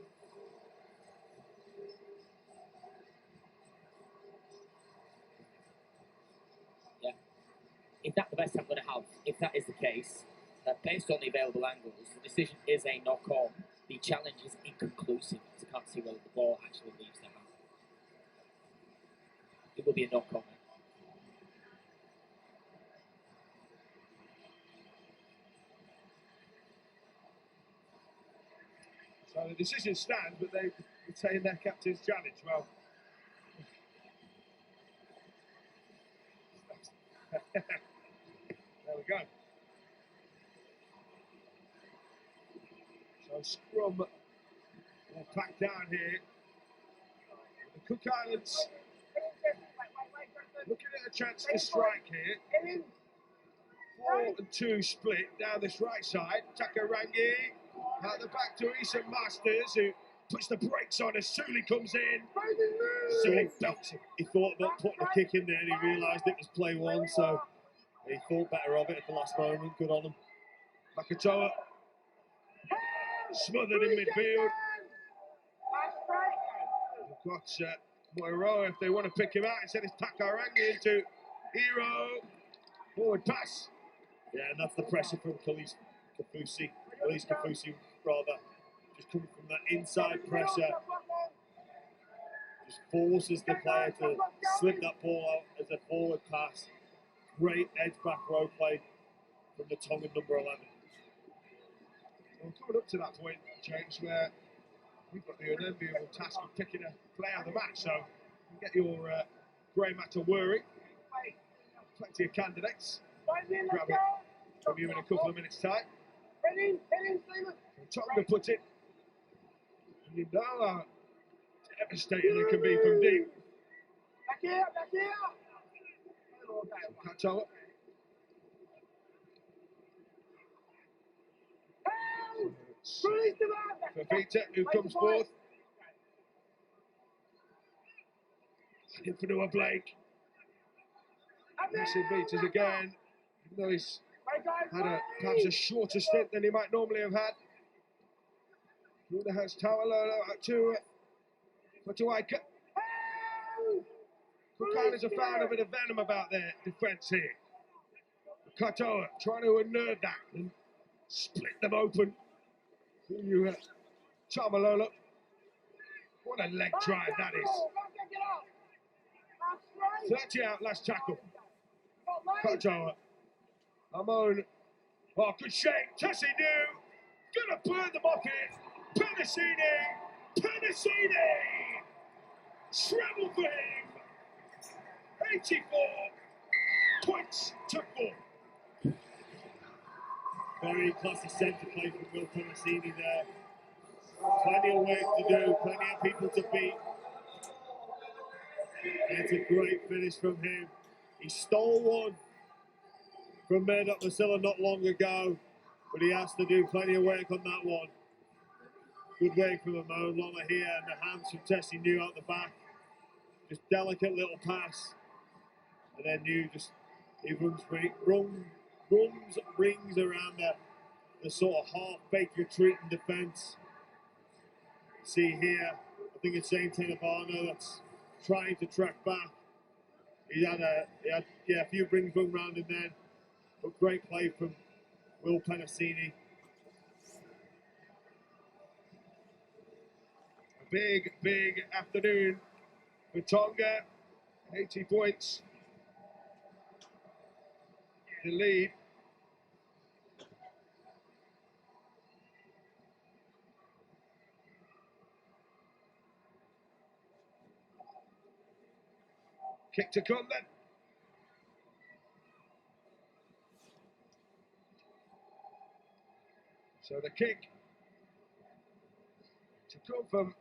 Yeah. If that's the best I'm going to have, if that is the case, based on the available angles, the decision is a knock-on. The challenge is inconclusive. I can't see whether the ball actually leaves the hand. It will be a knock-on. So the decision stands, but they retain their captain's challenge. Well, there we go. So scrum will pack down here. The Cook Islands looking at a chance to strike here. 4-2 split down this right side. Takarangi out the back to Issa Masters, who puts the brakes on as Suli comes in. Suli belts him. He thought about putting a kick in there and he realised it was play one, so he thought better of it at the last moment. Good on him. Makatoa smothered in midfield. We've got Moiro if they want to pick him out. Instead it's Takarangi into Hero. Forward pass. Yeah, and that's the pressure from Khalees Kafusi, rather. Just coming from that inside pressure. Just forces the player to slip that ball out as a forward pass. Great edge back row play from the Tongan number 11. Well, coming up to that point, James, where we've got the unenviable task of picking a player of the match, so you get your grey matter whirring. Plenty of candidates. Grab it from you in a couple of minutes' time. Tonga puts it. And you know how devastating it can be from deep. Katoa. Fafita, who comes forth. In for Noah Blake. Massive beaters again, even though he's had perhaps a shorter stint than he might normally have had. Through the hands, Tawalolo out to Fatuaika. Cook Islands have found a bit of venom about their defence here. Katoa trying to unnerve that and split them open. Tamalolo. What a leg drive that is. 30 out, last tackle. Katoa. Amon. Oh, good shake. Tessie new. Gonna burn them off here. Penasini. Treble for him. 84 points to 4. Very classy centre play from Will Penasini there. Plenty of work to do, plenty of people to beat. And it's a great finish from him. He stole one from Murdoch Masilla not long ago, but he has to do plenty of work on that one. Good work from Amon Loma here, and the hands from Tessie New out the back. Just delicate little pass. And then New just, he runs rings around the sort of half-baked retreat in defence. See here, I think it's Shane Tenabano that's trying to track back. He had a few rings run round him then, but great play from Will Penasini. A big afternoon for Tonga. 80 points. The lead. Kick to come then. So the kick to come from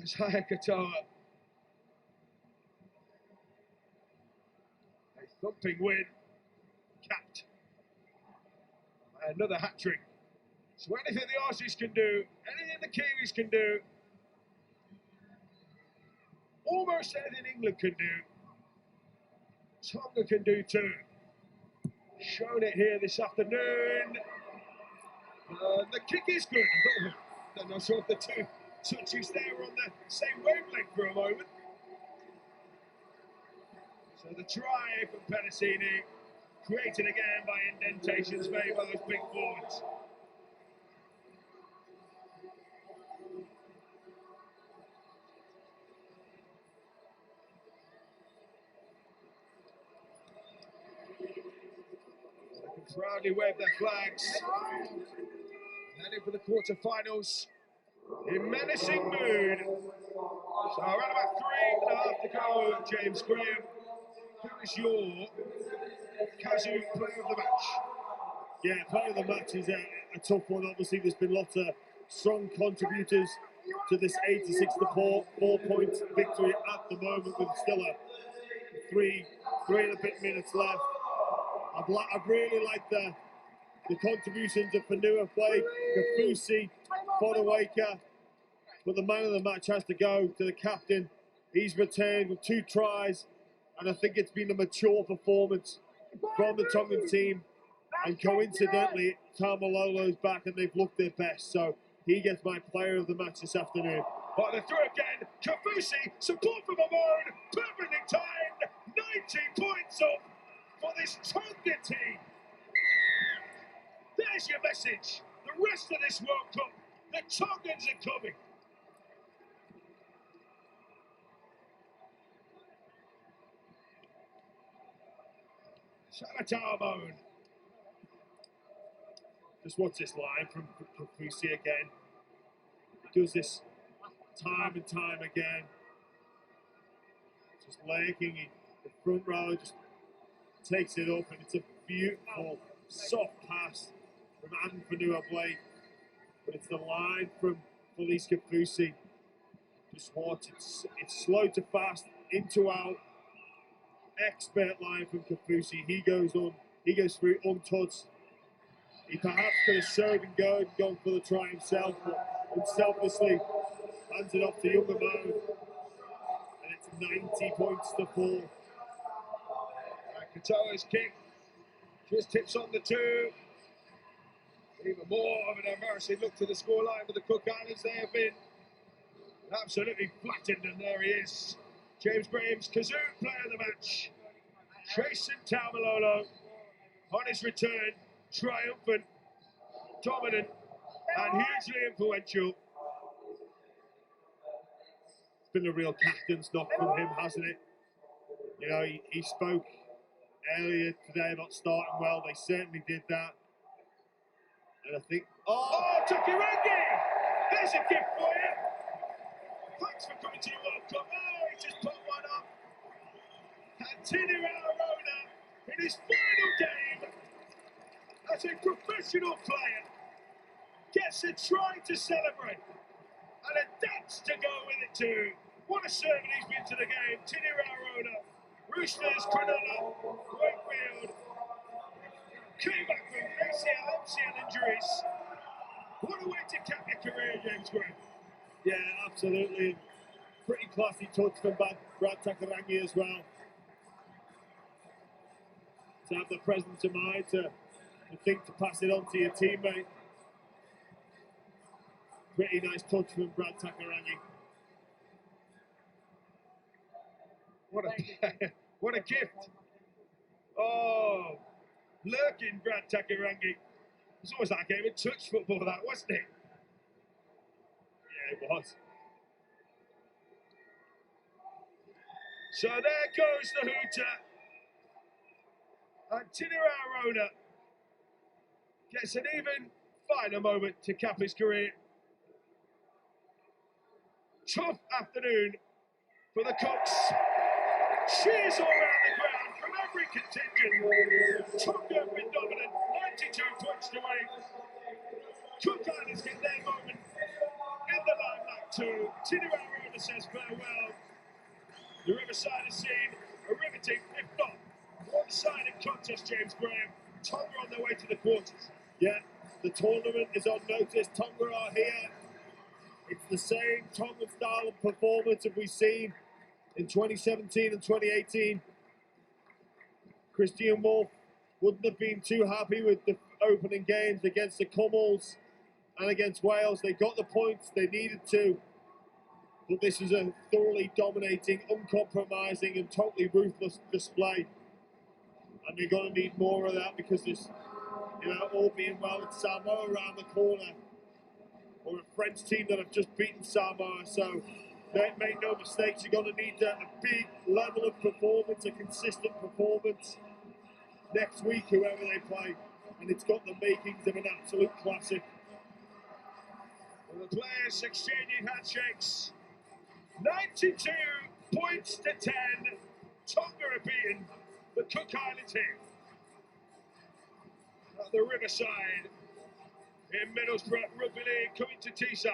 Isaiah Katoa. A thumping win, capped by another hat-trick. So anything the Aussies can do, anything the Kiwis can do, almost anything England can do, Tonga can do too. Shown it here this afternoon. The kick is good. I'm not sure if the two touches there were on the same wavelength for a moment. So the try from Penasini, created again by indentations made by those big forwards. They can proudly wave their flags. Heading for the quarterfinals. in menacing mood. So around about 3.5 to go, James Graham. Who is your Kazoo player of the match? Yeah, player of the match is a tough one. Obviously, there's been lots of strong contributors to this 86-4 4-point victory at the moment, with still a three and a bit minutes left. I've really liked the contributions of Fanua Blake, Kafusi, Fodawaker, but the man of the match has to go to the captain. He's returned with 2 tries, and I think it's been a mature performance from the Tongan team. And coincidentally, Tamalolo's back and they've looked their best, so he gets my player of the match this afternoon. But the throw again, Kafusi, support from Amon, perfectly timed, 90 points up for this Tonga team. There's your message. The rest of this World Cup, the Tongans are coming. Amon. Just watch this line from Kafusi again. He does this time and time again. Just lagging, the front row just takes it up, and it's a beautiful, soft pass from Fanua Blake. But it's the line from Felice Kafusi. Just watch, it's slow to fast, into out. Expert line from Kafusi. He goes through untouched. He perhaps could have showed and gone for the try himself, but unselfishly hands it off to younger Amon. And it's 90 points to 4. Katoa's kick just tips on the 2. Even more of an embarrassing look to the scoreline for the Cook Islands. They have been absolutely flattened, and there he is. James Graham's Kazoo player of the match. Jason Taumalolo on his return, triumphant, dominant, and hugely influential. It's been a real captain's knock from him, hasn't it? You know, he spoke earlier today about starting well. They certainly did that. And I think, TONCKI! There's a gift for you. Thanks for coming to the World Cup. He just put one up. And Tini Rarona, in his final game as a professional player, gets a try to celebrate and a dance to go with it too. What a servant he's been to the game. Tini Rarona, Roosters, Cronulla, Wakefield. Came back from MCL injuries. What a way to cap your career, James Graham. yeah, absolutely. Pretty classy touch from Brad Takarangi as well. To have the presence of mind to think to pass it on to your teammate. Pretty nice touch from Brad Takarangi. What a gift. Oh, lurking Brad Takarangi. It's almost like a game of touch football, that, wasn't it? Yeah, it was. So there goes the hooter. And Tini Rarona gets an even finer moment to cap his career. Tough afternoon for the Cooks. Cheers all around the ground from every contingent. Tonga have been dominant, 92 points to 8. Cook Islands get their moment in the limelight too. Tini Rarona says farewell. The Riverside has seen a riveting, if not one-sided contest, James Graham. Tonga on their way to the quarters. Yeah, the tournament is on notice. Tonga are here. It's the same Tongan style of performance that we've seen in 2017 and 2018. Christian Wolf wouldn't have been too happy with the opening games against the Commonwealth and against Wales. They got the points they needed to, but this is a thoroughly dominating, uncompromising and totally ruthless display. And they're going to need more of that because there's, all being well, it's Samoa around the corner, or a French team that have just beaten Samoa. So make no mistakes, you're going to need a big level of performance, a consistent performance next week, whoever they play. And it's got the makings of an absolute classic. The players exchanging handshakes. 92 points to 10. Tonga are beaten the Cook Islands here at the Riverside in Middlesbrough Rugby League, coming to Teesside.